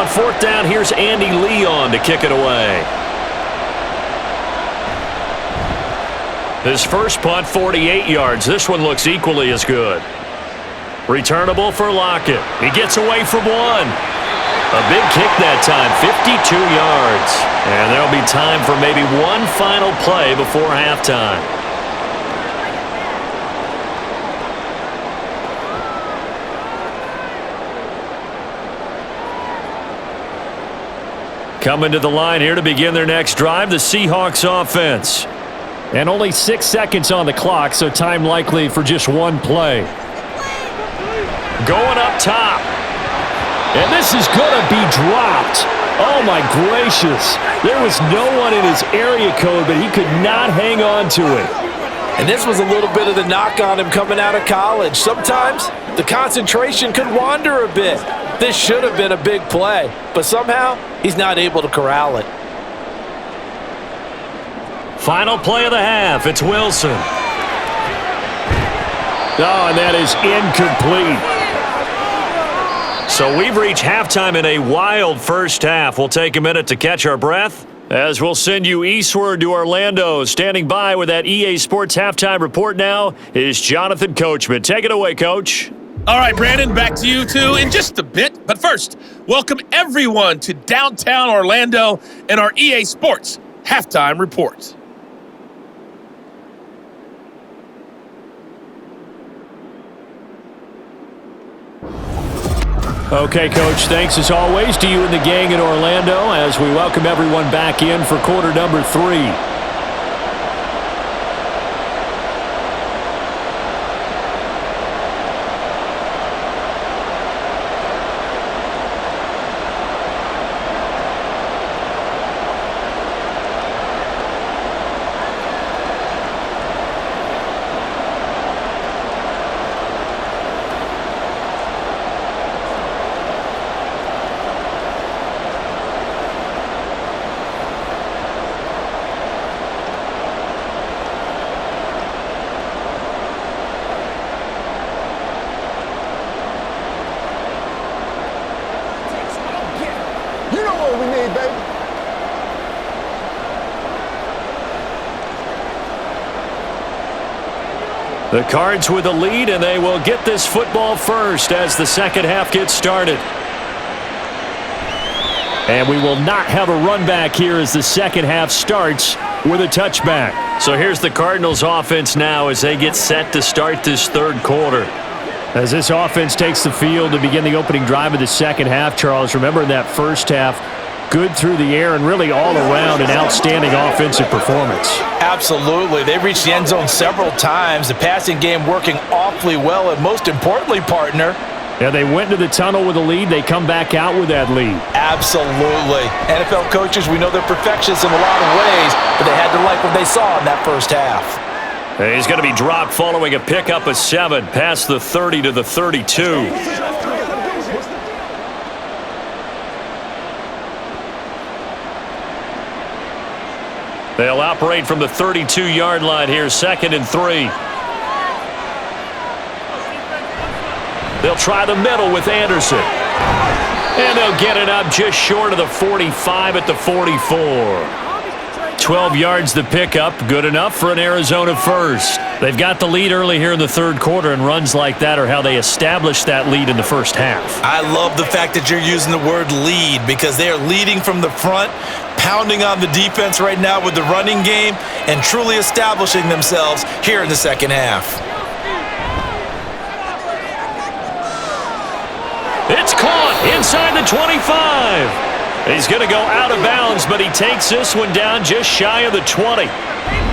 On 4th down, here's Andy Leon to kick it away. His first punt, 48 yards. This one looks equally as good. Returnable for Lockett. He gets away from one. A big kick that time, 52 yards. And there'll be time for maybe one final play before halftime. Coming to the line here to begin their next drive, the Seahawks offense. And only 6 seconds on the clock, so time likely for just one play. Going up top. And this is going to be dropped. Oh, my gracious. There was no one in his area code, but he could not hang on to it. And this was a little bit of the knock on him coming out of college. Sometimes the concentration could wander a bit. This should have been a big play, but somehow he's not able to corral it. Final play of the half. It's Wilson. Oh, and that is incomplete. So we've reached halftime in a wild first half. We'll take a minute to catch our breath as we'll send you eastward to Orlando. Standing by with that EA Sports halftime report now is Jonathan Coachman. Take it away, Coach. All right, Brandon, back to you two in just a bit. But first, welcome everyone to downtown Orlando and our EA Sports halftime report. Okay, Coach, thanks as always to you and the gang in Orlando as we welcome everyone back in for quarter number 3. The Cards with the lead, and they will get this football first as the second half gets started. And we will not have a run back here as the second half starts with a touchback. So here's the Cardinals offense now as they get set to start this third quarter. As this offense takes the field to begin the opening drive of the second half, Charles, remember in that first half, good through the air and really all around an outstanding offensive performance. Absolutely. They reached the end zone several times. The passing game working awfully well, and most importantly, partner, yeah, they went to the tunnel with a lead. They come back out with that lead. absolutely. NFL coaches, we know they're perfectionists in a lot of ways, but they had to like what they saw in that first half. He's going to be dropped following a pickup of 7 past the 30 to the 32. They'll operate from the 32-yard line here, 2nd and 3. They'll try the middle with Anderson. And they'll get it up just short of the 45 at the 44. 12 yards the pickup, good enough for an Arizona first. They've got the lead early here in the third quarter, and runs like that are how they established that lead in the first half. I love the fact that you're using the word lead because they are leading from the front, pounding on the defense right now with the running game, and truly establishing themselves here in the second half. It's caught inside the 25. He's going to go out of bounds, but he takes this one down just shy of the 20.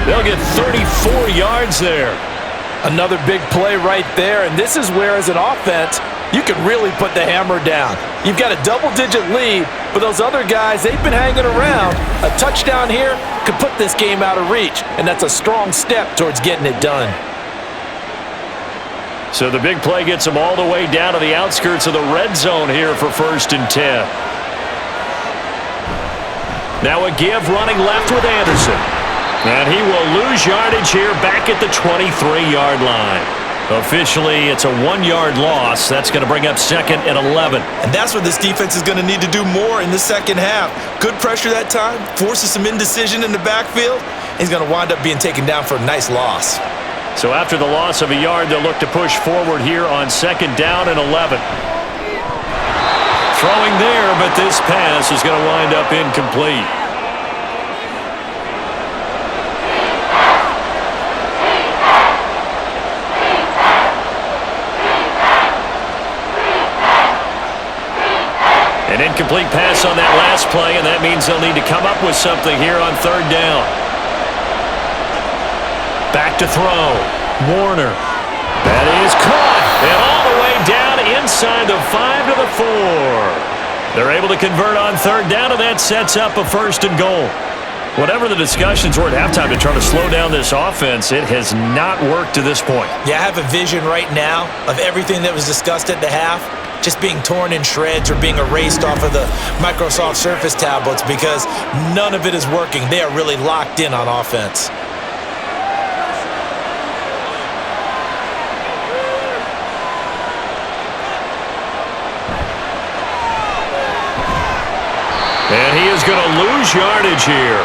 They'll get 34 yards there. Another big play right there, and this is where, as an offense, you can really put the hammer down. You've got a double-digit lead, but those other guys, they've been hanging around. A touchdown here could put this game out of reach, and that's a strong step towards getting it done. So the big play gets them all the way down to the outskirts of the red zone here for 1st and 10. Now a give running left with Anderson. And he will lose yardage here back at the 23-yard line. Officially, it's a 1-yard loss. That's going to bring up 2nd and 11. And that's what this defense is going to need to do more in the second half. Good pressure that time, forces some indecision in the backfield. He's going to wind up being taken down for a nice loss. So after the loss of a yard, they'll look to push forward here on 2nd down and 11. Throwing there, but this pass is going to wind up incomplete. An incomplete pass on that last play, and that means they'll need to come up with something here on 3rd down. Back to throw. Warner. That is caught. And all the way down inside the 5 to the 4. They're able to convert on 3rd down, and that sets up a 1st and goal. Whatever the discussions were at halftime to try to slow down this offense, it has not worked to this point. Yeah, I have a vision right now of everything that was discussed at the half just being torn in shreds or being erased off of the Microsoft Surface tablets because none of it is working. They are really locked in on offense. And he is going to lose yardage here.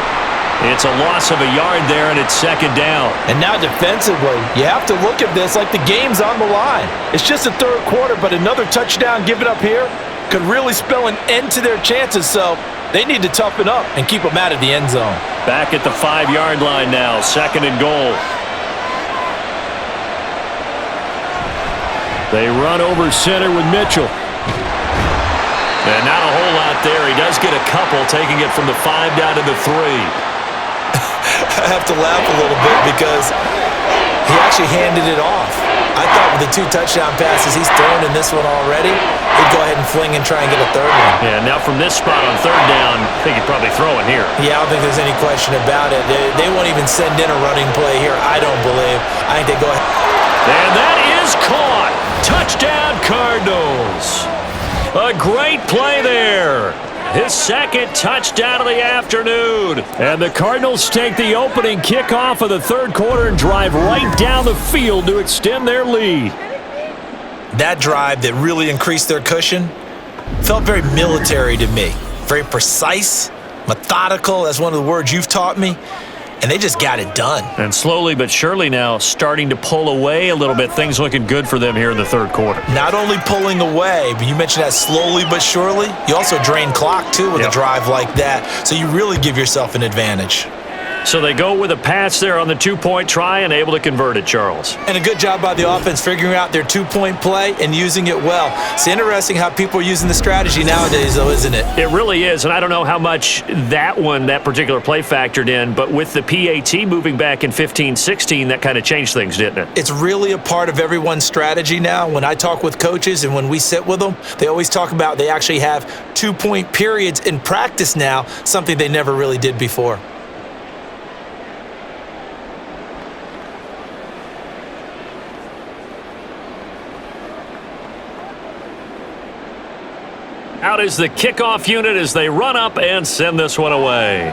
It's a loss of a yard there, and it's 2nd down. And now defensively, you have to look at this like the game's on the line. It's just the third quarter, but another touchdown given up here could really spell an end to their chances, so they need to toughen up and keep them out of the end zone. Back at the 5-yard line now, 2nd and goal. They run over center with Mitchell. And not a whole lot there. He does get a couple, taking it from the 5 down to the 3. I have to laugh a little bit because he actually handed it off. I thought with the 2 touchdown passes he's thrown in this one already, he'd go ahead and fling and try and get a 3rd one. Yeah, now from this spot on 3rd down, I think he'd probably throw it here. Yeah, I don't think there's any question about it. They won't even send in a running play here, I don't believe. I think they go ahead. And that is caught. Touchdown, Cardinals. A great play there. His 2nd touchdown of the afternoon. And the Cardinals take the opening kickoff of the third quarter and drive right down the field to extend their lead. That drive that really increased their cushion felt very military to me. Very precise, methodical. That's one of the words you've taught me. and they just got it done. And slowly but surely now starting to pull away a little bit. Things looking good for them here in the third quarter. Not only pulling away, but you mentioned that slowly but surely. You also drain clock, too, with a drive like that. So you really give yourself an advantage. So they go with a pass there on the two-point try and able to convert it, Charles. And a good job by the offense figuring out their two-point play and using it well. It's interesting how people are using the strategy nowadays, though, isn't it? It really is, and I don't know how much that particular play factored in, but with the PAT moving back in 15-16, that kind of changed things, didn't it? It's really a part of everyone's strategy now. When I talk with coaches and when we sit with them, they always talk about they actually have two-point periods in practice now, something they never really did before. Out is the kickoff unit as they run up and send this one away.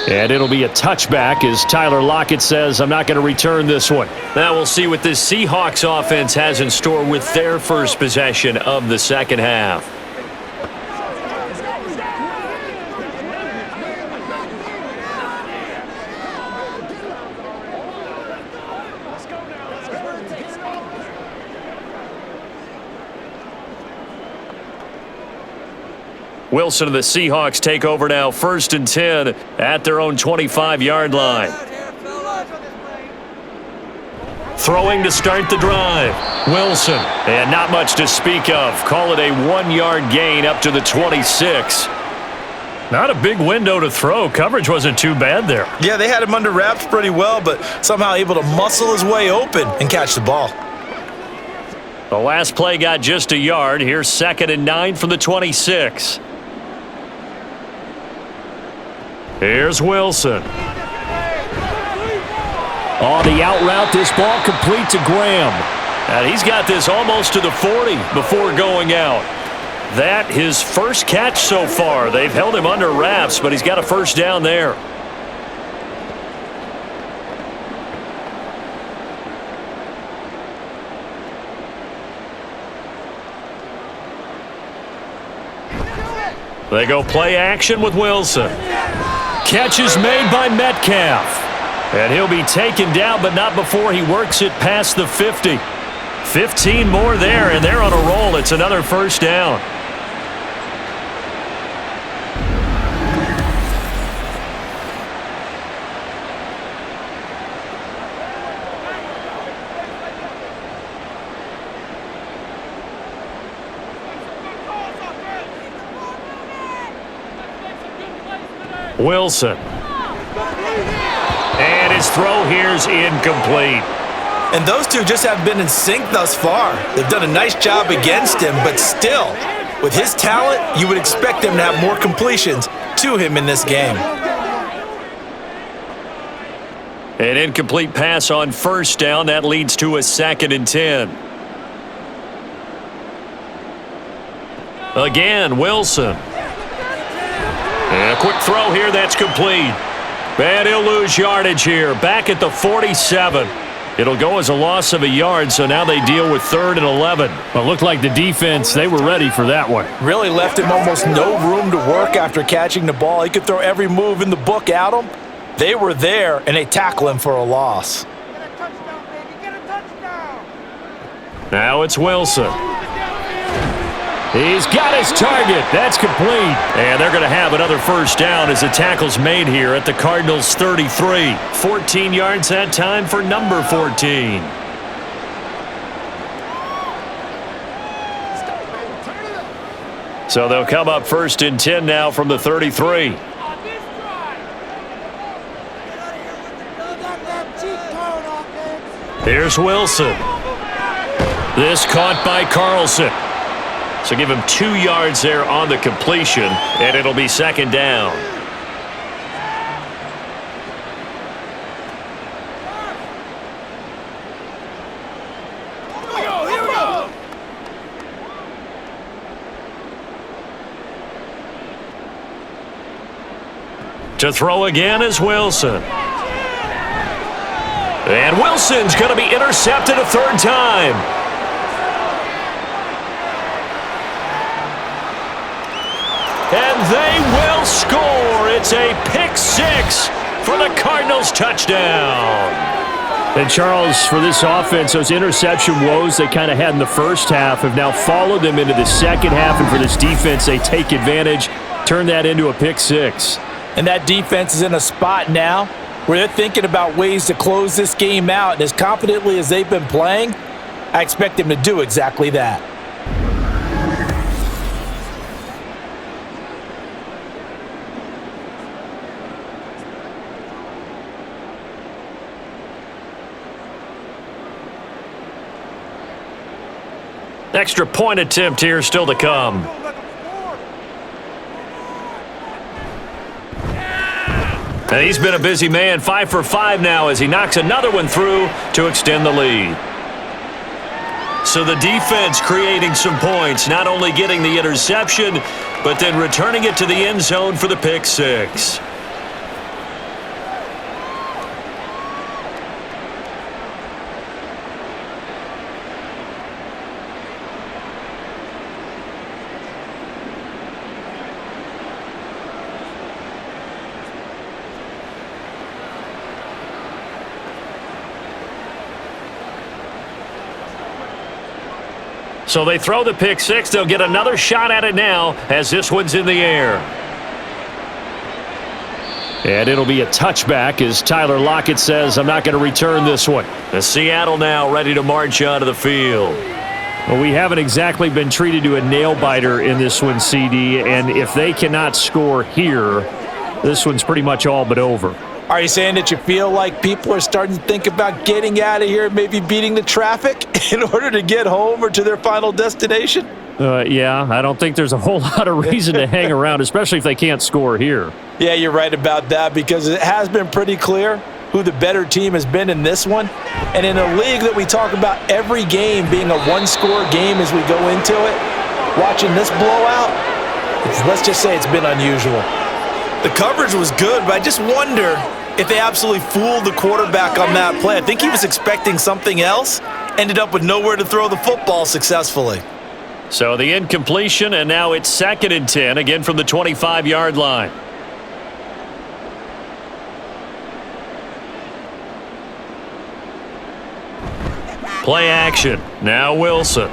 And it'll be a touchback as Tyler Lockett says, I'm not going to return this one. Now we'll see what this Seahawks offense has in store with their first possession of the second half. Wilson and the Seahawks take over now, 1st and 10 at their own 25-yard line. Throwing to start the drive. Wilson, and not much to speak of. Call it a 1-yard gain up to the 26. Not a big window to throw. Coverage wasn't too bad there. Yeah, they had him under wraps pretty well, but somehow able to muscle his way open and catch the ball. The last play got just a yard. Here's 2nd and 9 from the 26. Here's Wilson. On the out route, this ball complete to Graham. And he's got this almost to the 40 before going out. That his first catch so far. They've held him under wraps, but he's got a first down there. They go play action with Wilson. Catch is made by Metcalf. And he'll be taken down, but not before he works it past the 50. 15 more there, and they're on a roll. It's another first down. Wilson. And his throw here's incomplete. And those two just have been in sync thus far. They've done a nice job against him, but still, with his talent, you would expect them to have more completions to him in this game. An incomplete pass on first down. That leads to a 2nd and 10. Again, Wilson. And a quick throw here, that's complete. And he'll lose yardage here, back at the 47. It'll go as a loss of a yard, so now they deal with 3rd and 11. Well, it looked like the defense, they were ready for that one. Really left him almost no room to work after catching the ball. He could throw every move in the book at him. They were there, and they tackle him for a loss. Get a touchdown, baby. Get a touchdown. Now it's Wilson. He's got his target. That's complete. And they're going to have another first down as the tackle's made here at the Cardinals' 33. 14 yards that time for number 14. So they'll come up 1st and 10 now from the 33. Here's Wilson. This caught by Carlson. So give him 2 yards there on the completion, and it'll be 2nd down. Here we go. To throw again is Wilson. And Wilson's going to be intercepted a 3rd time. And they will score. It's a pick six for the Cardinals touchdown. And Charles, for this offense, those interception woes they kind of had in the first half have now followed them into the second half. And for this defense, they take advantage, turn that into a pick six. And that defense is in a spot now where they're thinking about ways to close this game out. And as confidently as they've been playing, I expect them to do exactly that. Extra point attempt here still to come. And he's been a busy man, 5 for 5 now as he knocks another one through to extend the lead. So the defense creating some points, not only getting the interception, but then returning it to the end zone for the pick six. So they throw the pick six. They'll get another shot at it now as this one's in the air. And it'll be a touchback as Tyler Lockett says, I'm not going to return this one. The Seattle now ready to march onto the field. Well, we haven't exactly been treated to a nail-biter in this one, CD, and if they cannot score here, this one's pretty much all but over. Are you saying that you feel like people are starting to think about getting out of here, maybe beating the traffic in order to get home or to their final destination? Yeah, I don't think there's a whole lot of reason to hang around, especially if they can't score here. Yeah, you're right about that because it has been pretty clear who the better team has been in this one. And in a league that we talk about every game being a one-score game as we go into it, watching this blowout, let's just say it's been unusual. The coverage was good, but I just wonder if they absolutely fooled the quarterback on that play. I think he was expecting something else, ended up with nowhere to throw the football successfully. So the incompletion, and now it's 2nd and 10, again from the 25-yard line. Play action. Now Wilson.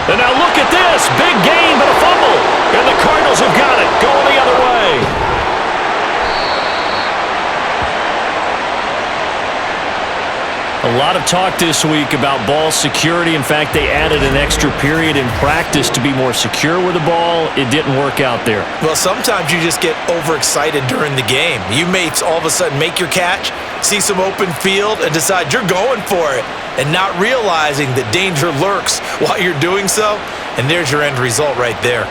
And now look at this. Big gain, but a fumble. And the Cardinals have got it. Going the other way. A lot of talk this week about ball security. In fact, they added an extra period in practice to be more secure with the ball. It didn't work out there. Well, sometimes you just get overexcited during the game. You may all of a sudden make your catch, see some open field, and decide you're going for it, and not realizing that danger lurks while you're doing so, and there's your end result right there.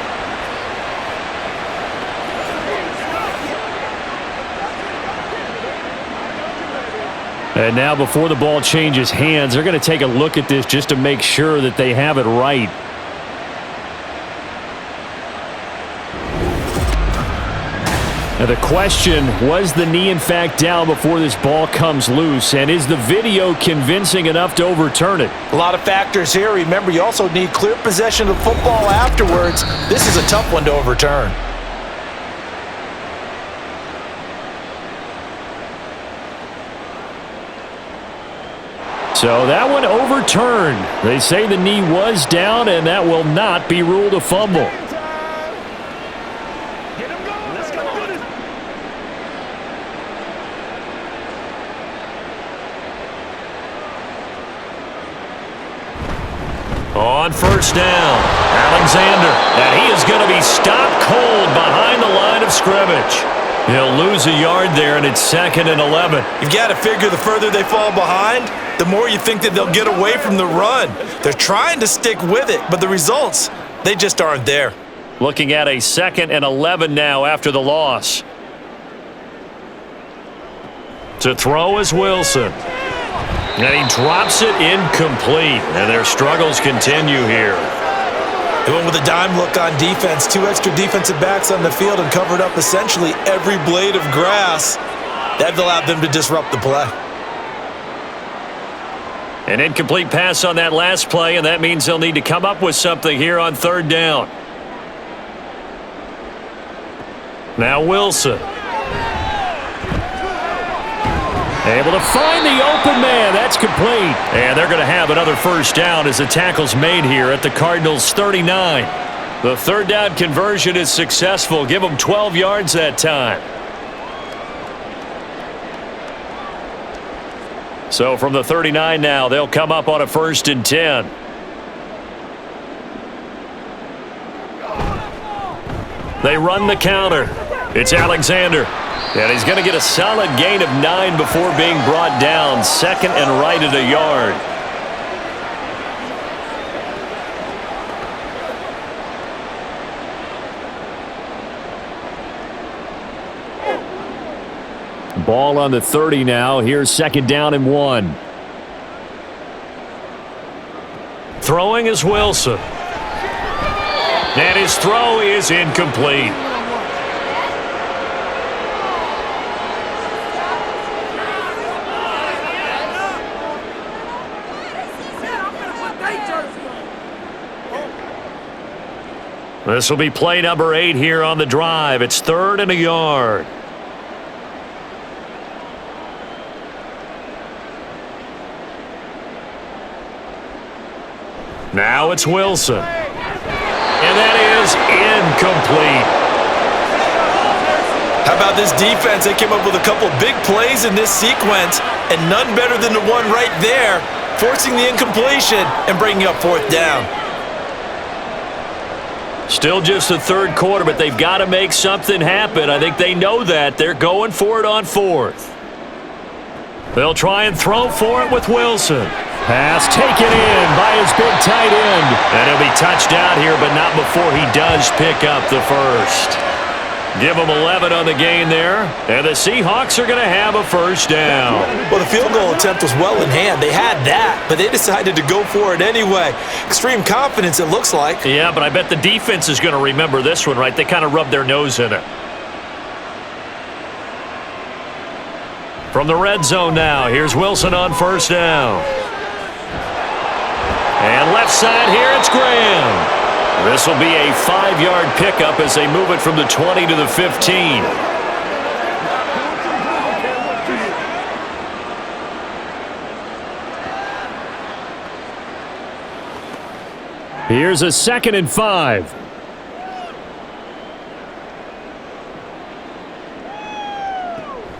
And now before the ball changes hands, they're going to take a look at this just to make sure that they have it right. Now the question, was the knee in fact down before this ball comes loose? And is the video convincing enough to overturn it? A lot of factors here. Remember, you also need clear possession of football afterwards. This is a tough one to overturn. So that one overturned. They say the knee was down, and that will not be ruled a fumble. On first down, Alexander, and he is going to be stopped cold behind the line of scrimmage. He'll lose a yard there, and it's 2nd and 11. You've got to figure the further they fall behind, the more you think that they'll get away from the run. They're trying to stick with it, but the results, they just aren't there. Looking at a 2nd and 11 now after the loss. To throw is Wilson. And he drops it incomplete. And their struggles continue here. They went with a dime look on defense. 2 extra defensive backs on the field and covered up essentially every blade of grass. That allowed them to disrupt the play. An incomplete pass on that last play, and that means they'll need to come up with something here on 3rd down. Now Wilson. Able to find the open man. That's complete. And they're going to have another first down as the tackle's made here at the Cardinals' 39. The third down conversion is successful. Give them 12 yards that time. So from the 39 now, they'll come up on a 1st and 10. They run the counter. It's Alexander. And he's going to get a solid gain of 9 before being brought down. 2nd and right at a yard. Ball on the 30 now. Here's 2nd down and 1. Throwing is Wilson. And his throw is incomplete. This will be play number 8 here on the drive. It's 3rd and a yard. Now it's Wilson. And that is incomplete. How about this defense? They came up with a couple big plays in this sequence, and none better than the one right there, forcing the incompletion and bringing up 4th down. Still just the 3rd quarter, but they've got to make something happen. I think they know that. They're going for it on 4th. They'll try and throw for it with Wilson. Pass taken in by his big tight end. And he'll be touched out here, but not before he does pick up the first. Give them 11 on the gain there. And the Seahawks are going to have a 1st down. Well, the field goal attempt was well in hand. They had that, but they decided to go for it anyway. Extreme confidence, it looks like. Yeah, but I bet the defense is going to remember this one, right? They kind of rubbed their nose in it. From the red zone now, here's Wilson on 1st down. And left side here, it's Graham. This will be a 5-yard pickup as they move it from the 20 to the 15. Here's a 2nd and 5.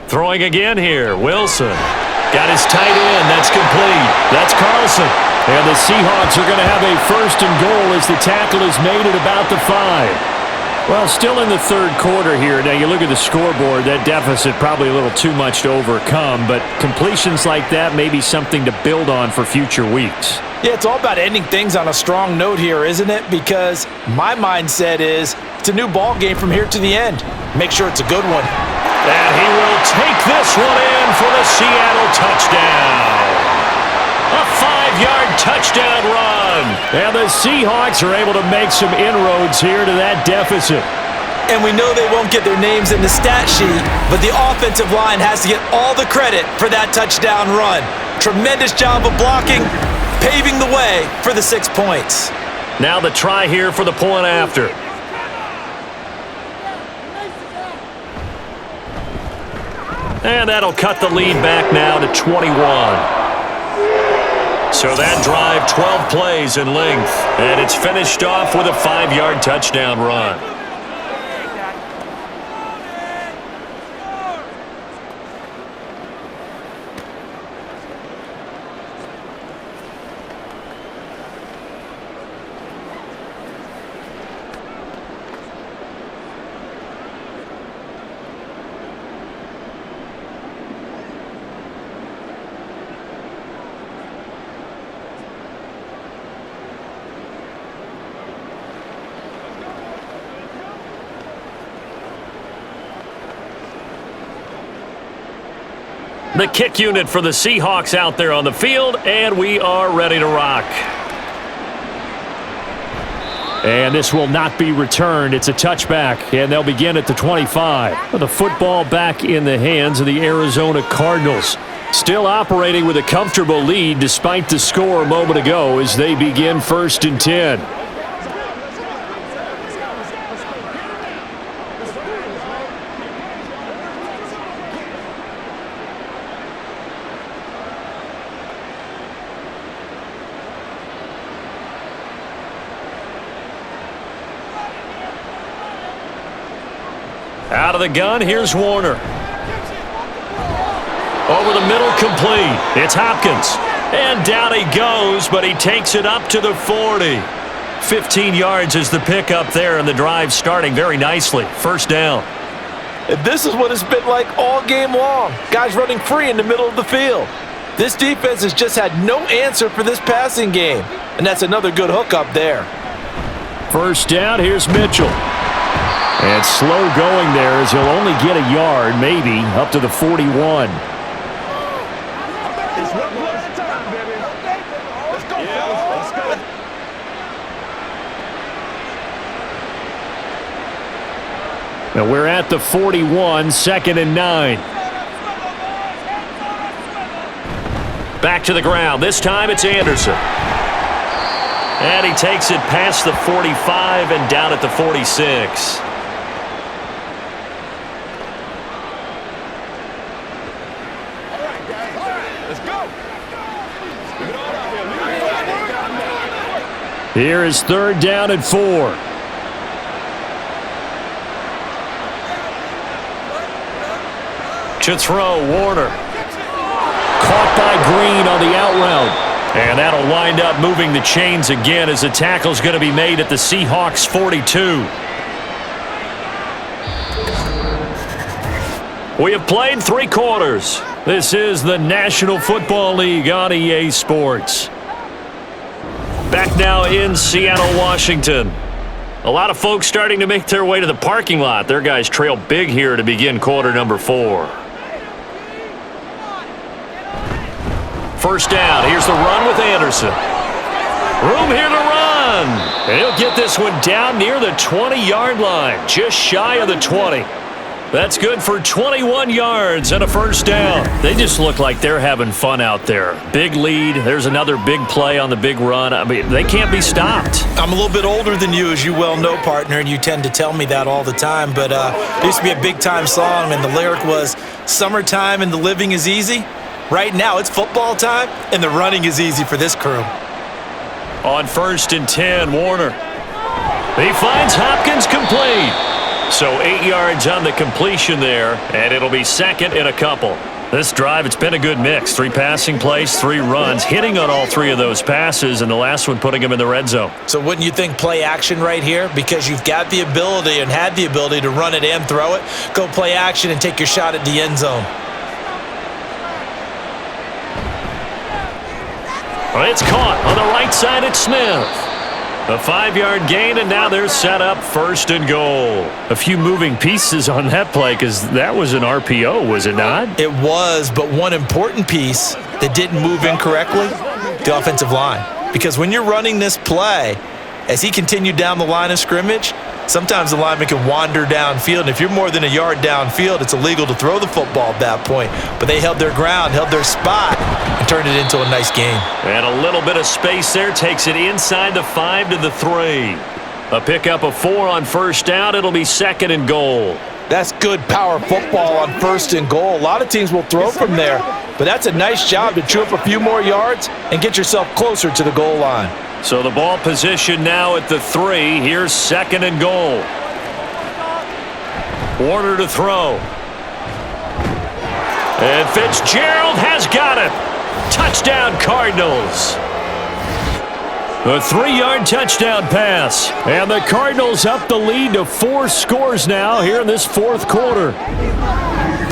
Throwing again here, Wilson. Got his tight end, that's complete. That's Carlson. And the Seahawks are going to have a 1st and goal as the tackle is made at about the 5. Well, still in the 3rd quarter here. Now, you look at the scoreboard, that deficit probably a little too much to overcome, but completions like that may be something to build on for future weeks. Yeah, it's all about ending things on a strong note here, isn't it? Because my mindset is it's a new ball game from here to the end. Make sure it's a good one. And he will take this one in for the Seattle touchdown. A 5-yard touchdown run. And the Seahawks are able to make some inroads here to that deficit. And we know they won't get their names in the stat sheet, but the offensive line has to get all the credit for that touchdown run. Tremendous job of blocking, paving the way for the 6 points. Now the try here for the point after. And that'll cut the lead back now to 21. So that drive, 12 plays in length, and it's finished off with a 5-yard touchdown run. The kick unit for the Seahawks out there on the field, and we are ready to rock. And this will not be returned. It's a touchback, and they'll begin at the 25. The football back in the hands of the Arizona Cardinals. Still operating with a comfortable lead despite the score a moment ago as they begin 1st and 10. Out of the gun, here's Warner. Over the middle, complete. It's Hopkins. And down he goes, but he takes it up to the 40. 15 yards is the pickup there, and the drive starting very nicely. First down. And this is what it's been like all game long. Guys running free in the middle of the field. This defense has just had no answer for this passing game. And that's another good hookup there. First down, here's Mitchell. And slow going there as he'll only get a yard, maybe, up to the 41. Now we're at the 41, 2nd and 9. Back to the ground. This time it's Anderson. And he takes it past the 45 and down at the 46. Here is 3rd down and 4. To throw, Warner. Caught by Green on the out route. And that'll wind up moving the chains again as the tackle's going to be made at the Seahawks 42. We have played 3 quarters. This is the National Football League on EA Sports. Back now in Seattle, Washington. A lot of folks starting to make their way to the parking lot. Their guys trail big here to begin quarter number 4. First down. Here's the run with Anderson. Room here to run. And he'll get this one down near the 20-yard line, just shy of the 20. That's good for 21 yards and a first down. They just look like they're having fun out there. Big lead. There's another big play on the big run. I mean, they can't be stopped. I'm a little bit older than you, as you well know, partner, and you tend to tell me that all the time. But it used to be a big-time song, and the lyric was, "Summertime and the living is easy." Right now, it's football time, and the running is easy for this crew. On 1st and 10, Warner. He finds Hopkins complete. So 8 yards on the completion there, and it'll be 2nd and a couple. This drive, it's been a good mix. 3 passing plays, 3 runs, hitting on all 3 of those passes, and the last one putting him in the red zone. So wouldn't you think play action right here? Because you've got the ability and had the ability to run it and throw it. Go play action and take your shot at the end zone. It's caught on the right side at Smith. A 5-yard gain, and now they're set up 1st and goal. A few moving pieces on that play because that was an RPO, was it not? It was, but one important piece that didn't move incorrectly, the offensive line. Because when you're running this play, as he continued down the line of scrimmage, sometimes the lineman can wander downfield, and if you're more than a yard downfield, it's illegal to throw the football at that point. But they held their ground, held their spot, and turned it into a nice game. And a little bit of space there takes it inside the 5 to the 3. A pickup of 4 on 1st down. It'll be 2nd and goal. That's good power football on 1st and goal. A lot of teams will throw from there, but that's a nice job to chew up a few more yards and get yourself closer to the goal line. So the ball position now at the 3. Here's 2nd and goal. Warner to throw. And Fitzgerald has got it. Touchdown, Cardinals. A 3-yard touchdown pass. And the Cardinals up the lead to 4 scores now here in this 4th quarter.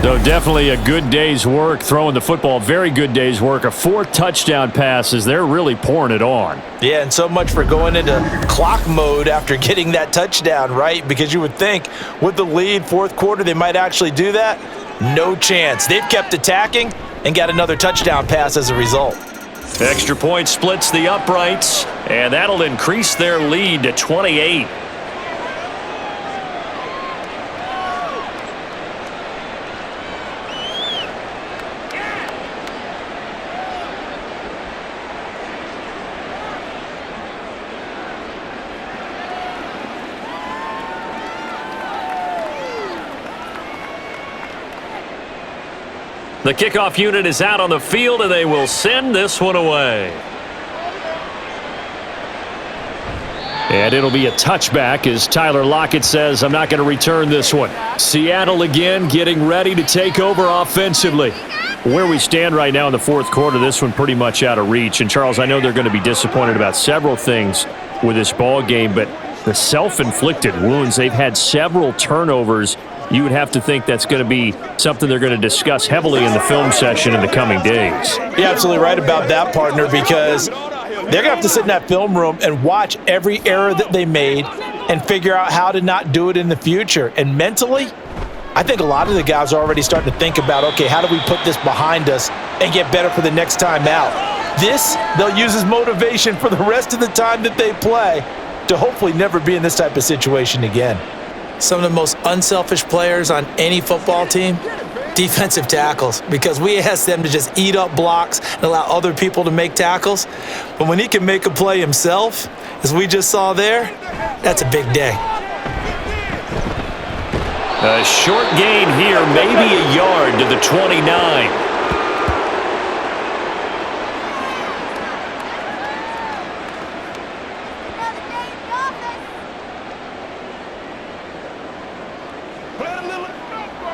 So definitely a good day's work throwing the football. Very good day's work. A 4th touchdown pass as they're really pouring it on. Yeah, and so much for going into clock mode after getting that touchdown, right? Because you would think with the lead, 4th quarter, they might actually do that. No chance. They've kept attacking and got another touchdown pass as a result. Extra point splits the uprights, and that'll increase their lead to 28. The kickoff unit is out on the field, and they will send this one away. And it'll be a touchback as Tyler Lockett says, I'm not going to return this one. Seattle again getting ready to take over offensively. Where we stand right now in the fourth quarter, this one pretty much out of reach. And, Charles, I know they're going to be disappointed about several things with this ball game, but the self-inflicted wounds, they've had several turnovers. You would have to think that's going to be something they're going to discuss heavily in the film session in the coming days. You're absolutely right about that, partner, because they're going to have to sit in that film room and watch every error that they made and figure out how to not do it in the future. And mentally, I think a lot of the guys are already starting to think about, okay, how do we put this behind us and get better for the next time out? This, they'll use as motivation for the rest of the time that they play to hopefully never be in this type of situation again. Some of the most unselfish players on any football team, defensive tackles, because we ask them to just eat up blocks and allow other people to make tackles. But when he can make a play himself, as we just saw there, that's a big day. A short gain here, maybe a yard to the 29.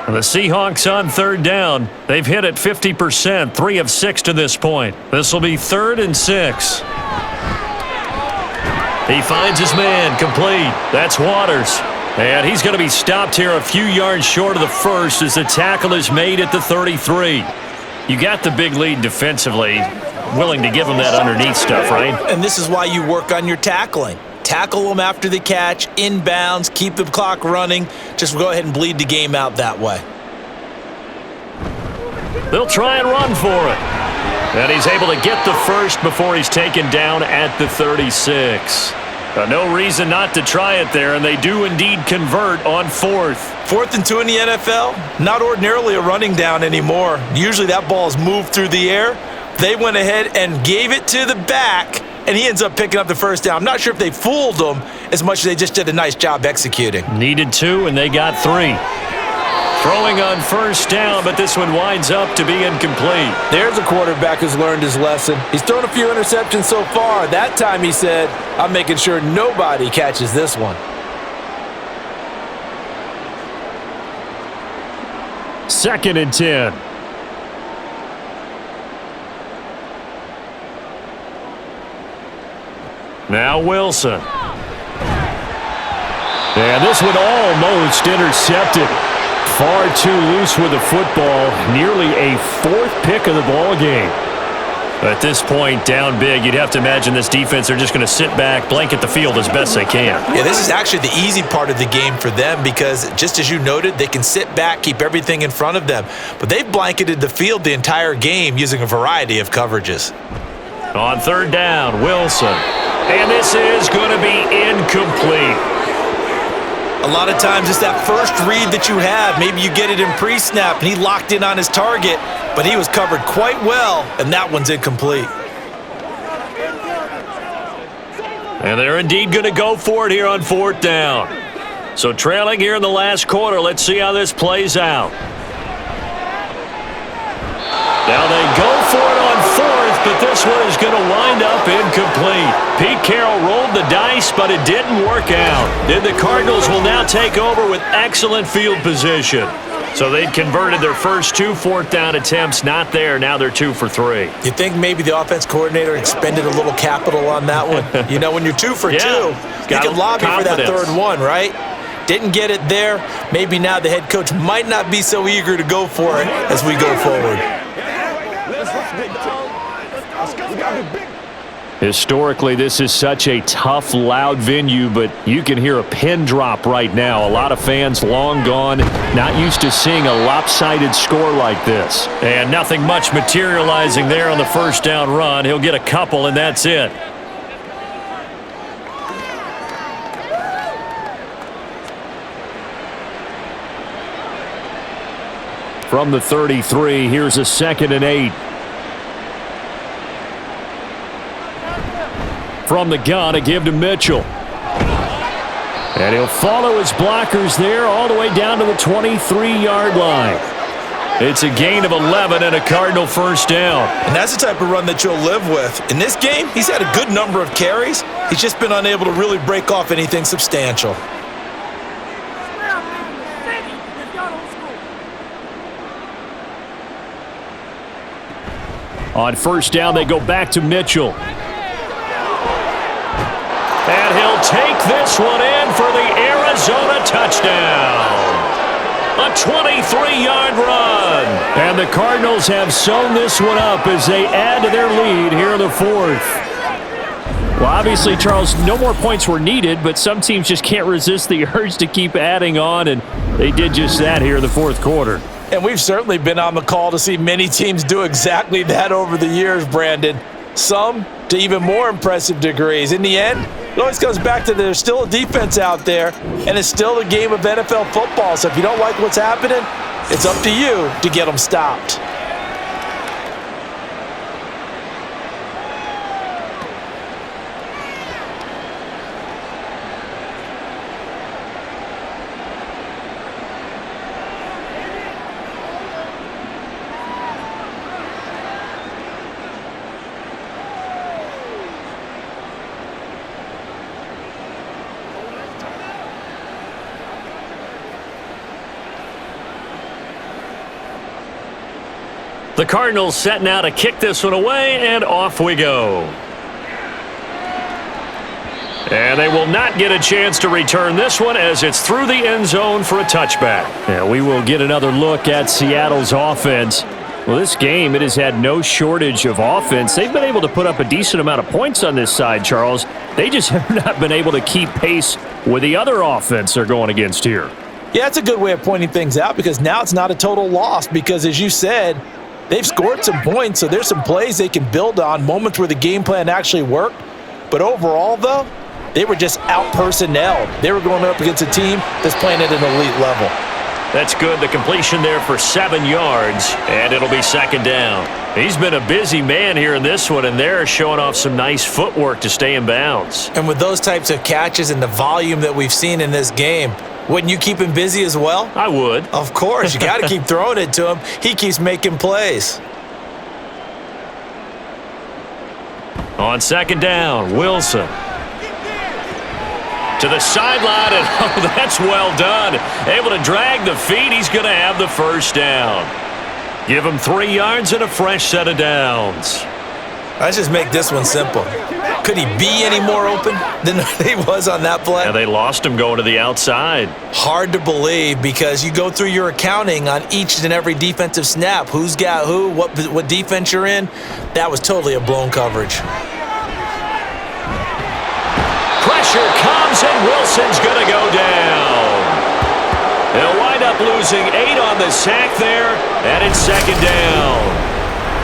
The Seahawks on third down. They've hit it 50%, 3 of 6 to this point. This will be 3rd and 6. He finds his man, complete. That's Waters. And he's going to be stopped here a few yards short of the first as the tackle is made at the 33. You got the big lead defensively, willing to give him that underneath stuff, right? And this is why you work on your tackling. Tackle them after the catch, inbounds, keep the clock running. Just go ahead and bleed the game out that way. They'll try and run for it. And he's able to get the first before he's taken down at the 36. No reason not to try it there, and they do indeed convert on 4th. 4th and 2 in the NFL, not ordinarily a running down anymore. Usually that ball is moved through the air. They went ahead and gave it to the back, and he ends up picking up the first down. I'm not sure if they fooled him as much as they just did a nice job executing. Needed 2, and they got 3. Throwing on first down, but this one winds up to be incomplete. There's a quarterback who's learned his lesson. He's thrown a few interceptions so far. That time he said, I'm making sure nobody catches this one. 2nd and 10. Now Wilson. And this one almost intercepted. Far too loose with the football. Nearly a 4th pick of the ball game. At this point, down big, you'd have to imagine this defense are just going to sit back, blanket the field as best they can. Yeah, this is actually the easy part of the game for them because, just as you noted, they can sit back, keep everything in front of them. But they've blanketed the field the entire game using a variety of coverages. On 3rd down, Wilson. And this is going to be incomplete. A lot of times it's that first read that you have. Maybe you get it in pre-snap, and he locked in on his target, but he was covered quite well, and that one's incomplete. And they're indeed going to go for it here on 4th down. So trailing here in the last quarter, let's see how this plays out. Now they go for it on 4th, but this one is going to wind up incomplete. Pete Carroll rolled the dice, but it didn't work out. Then the Cardinals will now take over with excellent field position. So they'd converted their first 2 4th down attempts, not there. Now they're 2 for 3. You think maybe the offense coordinator expended a little capital on that one? You know, when you're 2 for 2, you can lobby for that 3rd one, right? Didn't get it there. Maybe now the head coach might not be so eager to go for it as we go forward. Historically, this is such a tough, loud venue, but you can hear a pin drop right now. A lot of fans long gone, not used to seeing a lopsided score like this. And nothing much materializing there on the first down run. He'll get a couple, and that's it. From the 33, here's a 2nd and 8. From the gun, a give to Mitchell. And he'll follow his blockers there all the way down to the 23-yard line. It's a gain of 11 and a Cardinal first down. And that's the type of run that you'll live with. In this game, he's had a good number of carries. He's just been unable to really break off anything substantial. On first down, they go back to Mitchell. And he'll take this one in for the Arizona touchdown. A 23-yard run. And the Cardinals have sewn this one up as they add to their lead here in the fourth. Well, obviously, Charles, no more points were needed, but some teams just can't resist the urge to keep adding on, and they did just that here in the fourth quarter. And we've certainly been on the call to see many teams do exactly that over the years, Brandon. Some to even more impressive degrees. In the end, it always comes back to there's still a defense out there, and it's still a game of NFL football. So if you don't like what's happening, it's up to you to get them stopped. The Cardinals setting out to kick this one away, and off we go. And they will not get a chance to return this one as it's through the end zone for a touchback. And we will get another look at Seattle's offense. Well, this game, it has had no shortage of offense. They've been able to put up a decent amount of points on this side, Charles. They just have not been able to keep pace with the other offense they're going against here. Yeah, that's a good way of pointing things out because now it's not a total loss because, as you said, they've scored some points, so there's some plays they can build on, moments where the game plan actually worked. But overall, though, they were just out-personnelled. They were going up against a team that's playing at an elite level. That's good. The completion there for 7 yards, and it'll be second down. He's been a busy man here in this one, and they're showing off some nice footwork to stay in bounds. And with those types of catches and the volume that we've seen in this game, wouldn't you keep him busy as well? I would. Of course. You got to keep throwing it to him. He keeps making plays. On second down, Wilson. To the sideline, and oh, that's well done. Able to drag the feet. He's going to have the first down. Give him 3 yards and a fresh set of downs. Let's just make this one simple. Could he be any more open than he was on that play? Yeah, they lost him going to the outside. Hard to believe because you go through your accounting on each and every defensive snap. Who's got who, what defense you're in. That was totally a blown coverage. Pressure comes, and Wilson's going to go down. He'll wind up losing 8 on the sack there, and it's second down.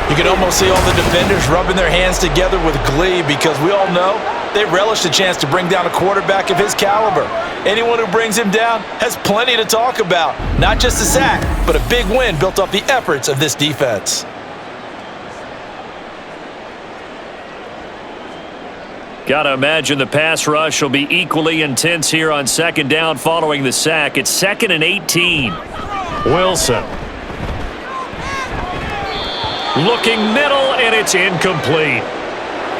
You can almost see all the defenders rubbing their hands together with glee because we all know they relish the chance to bring down a quarterback of his caliber. Anyone who brings him down has plenty to talk about. Not just a sack, but a big win built off the efforts of this defense. Got to imagine the pass rush will be equally intense here on second down following the sack. It's 2nd and 18. Wilson. Looking middle, and it's incomplete.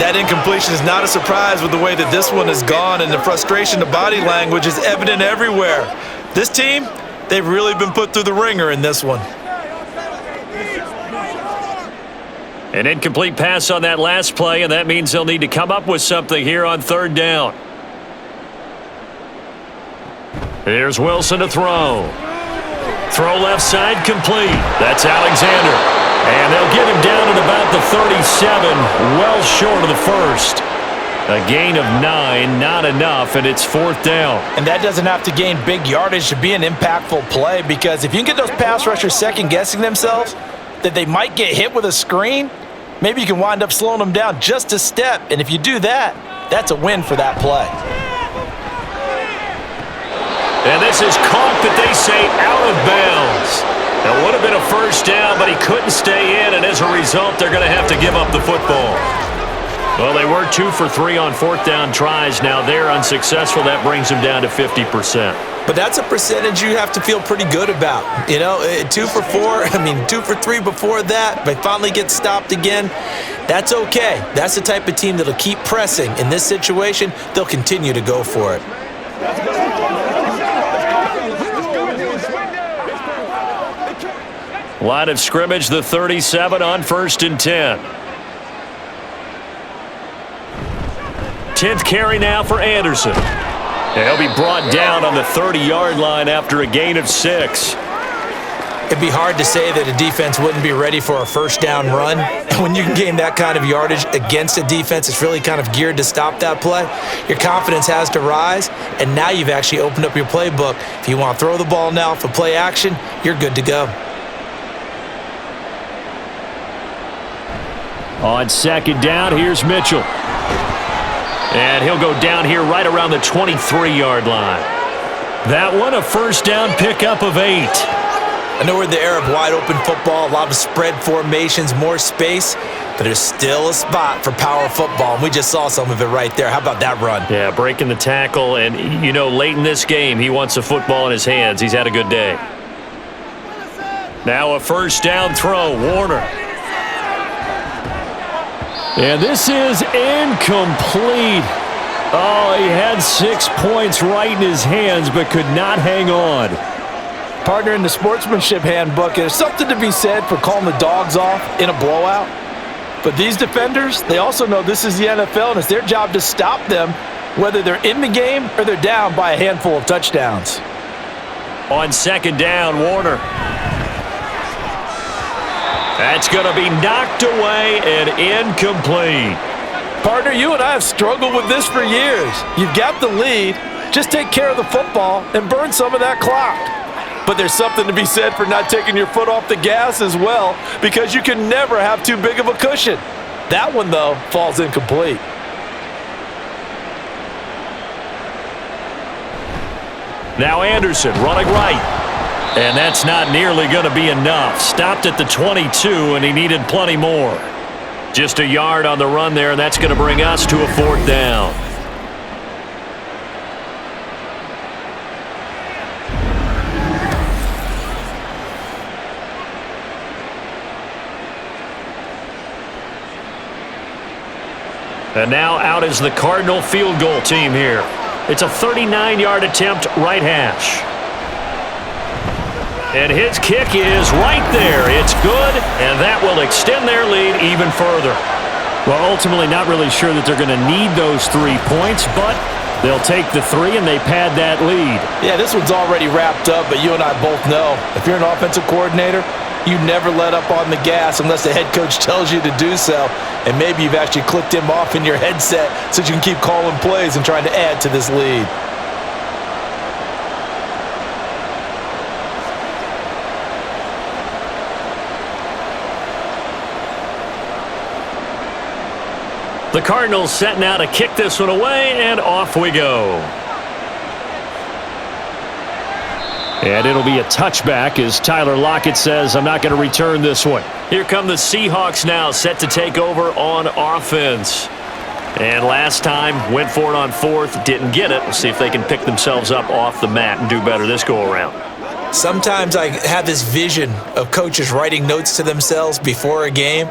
That incompletion is not a surprise with the way that this one has gone, and the frustration, the body language is evident everywhere. This team, they've really been put through the ringer in this one. An incomplete pass on that last play, and that means they'll need to come up with something here on third down. Here's Wilson to throw. Throw left side complete. That's Alexander. And they'll get him down at about the 37, well short of the first. A gain of 9, not enough, and it's fourth down. And that doesn't have to gain big yardage to be an impactful play because if you can get those pass rushers second-guessing themselves that they might get hit with a screen, maybe you can wind up slowing them down just a step. And if you do that, that's a win for that play. And this is caught, but they say out of bounds. It would have been a first down, but he couldn't stay in, and as a result, they're going to have to give up the football. Well, they were 2 for 3 on fourth down tries. Now they're unsuccessful. That brings them down to 50%. But that's a percentage you have to feel pretty good about. 2 for 4, 2 for 3 before that. They finally get stopped again. That's okay. That's the type of team that'll keep pressing. In this situation, they'll continue to go for it. Line of scrimmage, the 37 on 1st and 10. 10th carry now for Anderson. He'll be brought down on the 30-yard line after a gain of 6. It'd be hard to say that a defense wouldn't be ready for a first down run. And when you can gain that kind of yardage against a defense that's really kind of geared to stop that play, your confidence has to rise, and now you've actually opened up your playbook. If you want to throw the ball now for play action, you're good to go. On 2nd down, here's Mitchell. And he'll go down here right around the 23-yard line. That one, a first down pickup of 8. I know we're in the era of wide-open football, a lot of spread formations, more space, but there's still a spot for power football, and we just saw some of it right there. How about that run? Yeah, breaking the tackle, and, late in this game, he wants the football in his hands. He's had a good day. Now a first down throw, Warner. And this is incomplete. Oh, he had 6 points right in his hands, but could not hang on. Partner, in the sportsmanship handbook, there's something to be said for calling the dogs off in a blowout. But these defenders, they also know this is the NFL, and it's their job to stop them, whether they're in the game or they're down by a handful of touchdowns. On 2nd down, Warner. That's going to be knocked away and incomplete. Partner, you and I have struggled with this for years. You've got the lead. Just take care of the football and burn some of that clock. But there's something to be said for not taking your foot off the gas as well, because you can never have too big of a cushion. That one, though, falls incomplete. Now Anderson running right. And that's not nearly going to be enough. Stopped at the 22, and he needed plenty more. Just a yard on the run there, and that's going to bring us to a 4th down. And now out is the Cardinal field goal team here. It's a 39-yard attempt, right hash. And his kick is right there. It's good, and that will extend their lead even further. Well, ultimately not really sure that they're going to need those 3 points, but they'll take the 3 and they pad that lead. Yeah, this one's already wrapped up, but you and I both know if you're an offensive coordinator, you never let up on the gas unless the head coach tells you to do so. And maybe you've actually clicked him off in your headset so you can keep calling plays and trying to add to this lead. The Cardinals setting out to kick this one away, and off we go. And it'll be a touchback as Tyler Lockett says, I'm not going to return this one. Here come the Seahawks now, set to take over on offense. And last time, went for it on 4th, didn't get it. We'll see if they can pick themselves up off the mat and do better this go-around. Sometimes I have this vision of coaches writing notes to themselves before a game.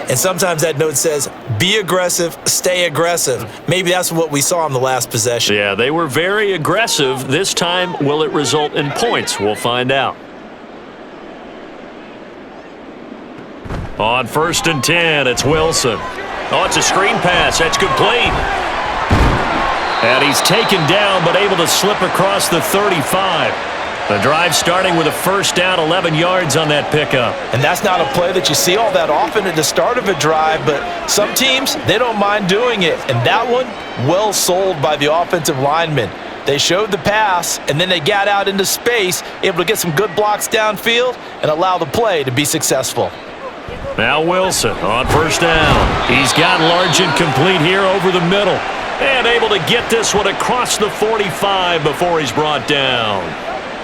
And sometimes that note says, be aggressive, stay aggressive. Maybe that's what we saw in the last possession. Yeah, they were very aggressive. This time, will it result in points? We'll find out. On 1st and 10, it's Wilson. Oh, it's a screen pass. That's complete. And he's taken down, but able to slip across the 35. The drive starting with a first down, 11 yards on that pickup. And that's not a play that you see all that often at the start of a drive, but some teams, they don't mind doing it. And that one, well sold by the offensive lineman. They showed the pass, and then they got out into space, able to get some good blocks downfield and allow the play to be successful. Now Wilson on first down. He's got large and complete here over the middle. And able to get this one across the 45 before he's brought down.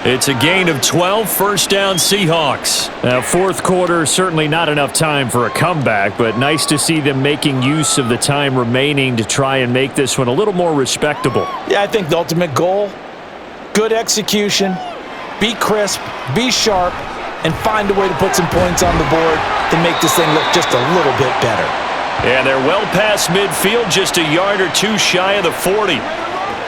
It's a gain of 12, first down Seahawks. Now, fourth quarter, certainly not enough time for a comeback, but nice to see them making use of the time remaining to try and make this one a little more respectable. Yeah, I think the ultimate goal, good execution, be crisp, be sharp, and find a way to put some points on the board to make this thing look just a little bit better. And they're well past midfield, just a yard or two shy of the 40.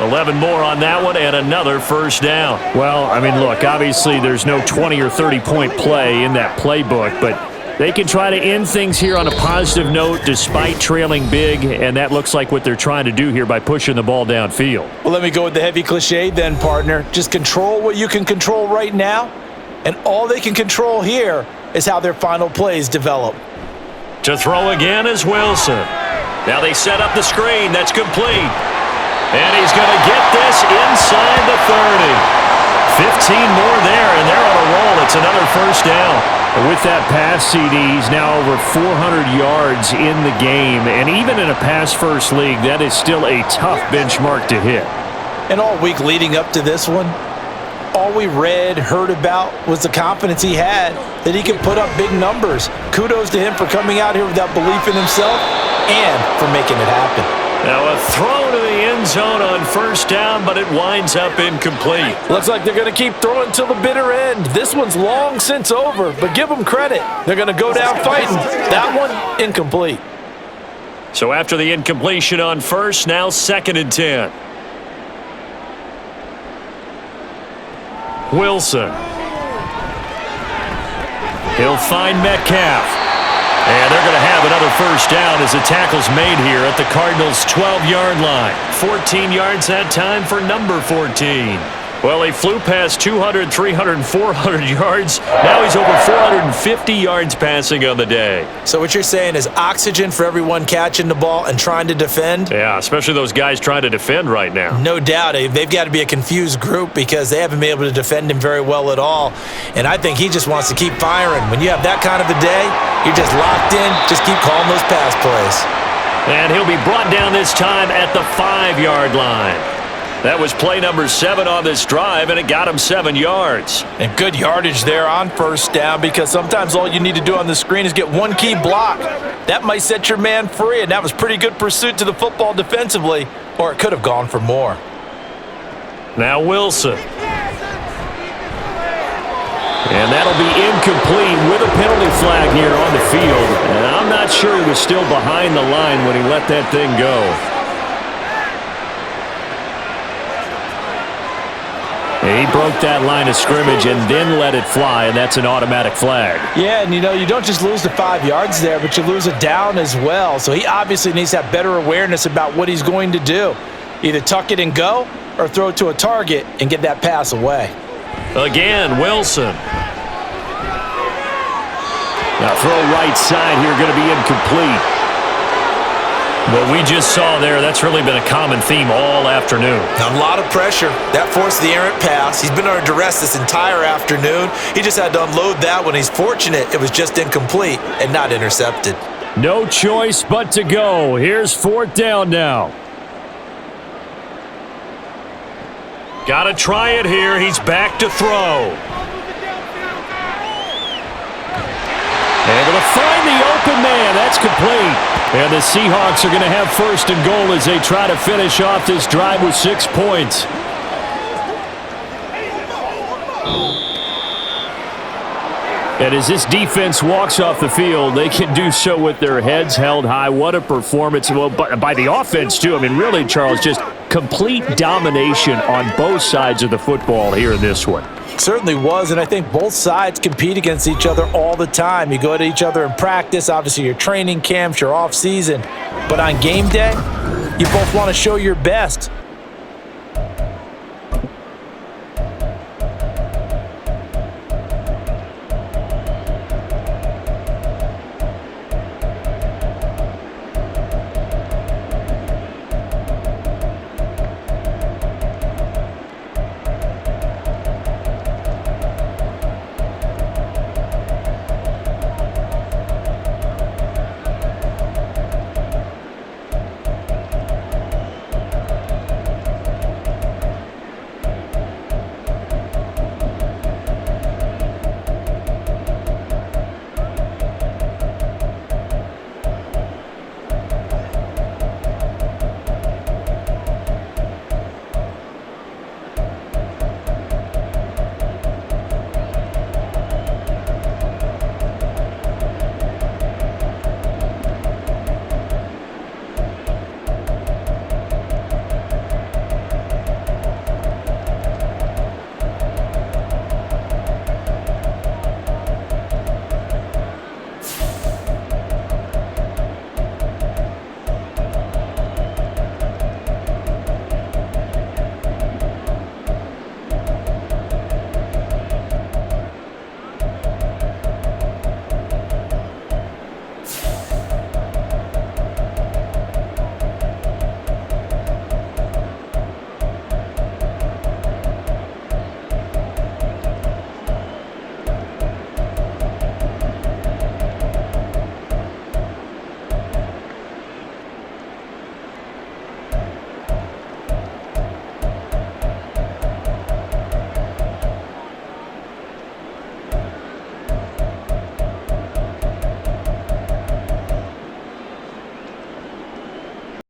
11 more on that one and another first down. Well, I mean, look, obviously there's no 20 or 30-point play in that playbook, but they can try to end things here on a positive note despite trailing big, and that looks like what they're trying to do here by pushing the ball downfield. Well, let me go with the heavy cliche then, partner. Just control what you can control right now, and all they can control here is how their final plays develop. To throw again is Wilson. Now they set up the screen. That's complete. And he's going to get this inside the 30. 15 more there, and they're on a roll. It's another first down. With that pass, CD, he's now over 400 yards in the game. And even in a pass-first league, that is still a tough benchmark to hit. And all week leading up to this one, all we read, heard about was the confidence he had that he could put up big numbers. Kudos to him for coming out here with that belief in himself and for making it happen. Now a throw to the end zone on first down, but it winds up incomplete. Looks like they're going to keep throwing till the bitter end. This one's long since over, but give them credit. They're going to go down fighting. That one, incomplete. So after the incompletion on first, now 2nd and 10. Wilson. He'll find Metcalf. And they're going to have another first down as the tackle's made here at the Cardinals' 12-yard line. 14 yards that time for number 14. Well, he flew past 200, 300, 400 yards. Now he's over 450 yards passing on the day. So what you're saying is oxygen for everyone catching the ball and trying to defend? Yeah, especially those guys trying to defend right now. No doubt. They've got to be a confused group because they haven't been able to defend him very well at all. And I think he just wants to keep firing. When you have that kind of a day, you're just locked in. Just keep calling those pass plays. And he'll be brought down this time at the 5-yard line. That was play number 7 on this drive, and it got him 7 yards. And good yardage there on first down because sometimes all you need to do on the screen is get one key block. That might set your man free, and that was pretty good pursuit to the football defensively, or it could have gone for more. Now Wilson. And that'll be incomplete with a penalty flag here on the field. And I'm not sure he was still behind the line when he let that thing go. He broke that line of scrimmage and then let it fly, and that's an automatic flag. Yeah, and you don't just lose the 5 yards there, but you lose a down as well. So he obviously needs to have better awareness about what he's going to do. Either tuck it and go or throw it to a target and get that pass away. Again, Wilson. Now throw right side here, going to be incomplete. What we just saw there, that's really been a common theme all afternoon. A lot of pressure. That forced the errant pass. He's been under duress this entire afternoon. He just had to unload that one. He's fortunate it was just incomplete and not intercepted. No choice but to go. Here's 4th down now. Got to try it here. He's back to throw. And going to find the open man. That's complete. And the Seahawks are going to have 1st and goal as they try to finish off this drive with 6 points. And as this defense walks off the field, they can do so with their heads held high. What a performance. Well, by the offense, too. I mean, really, Charles, just complete domination on both sides of the football here in this one. Certainly was, and I think both sides compete against each other all the time. You go to each other in practice, obviously your training camps, your off-season. But on game day, you both want to show your best.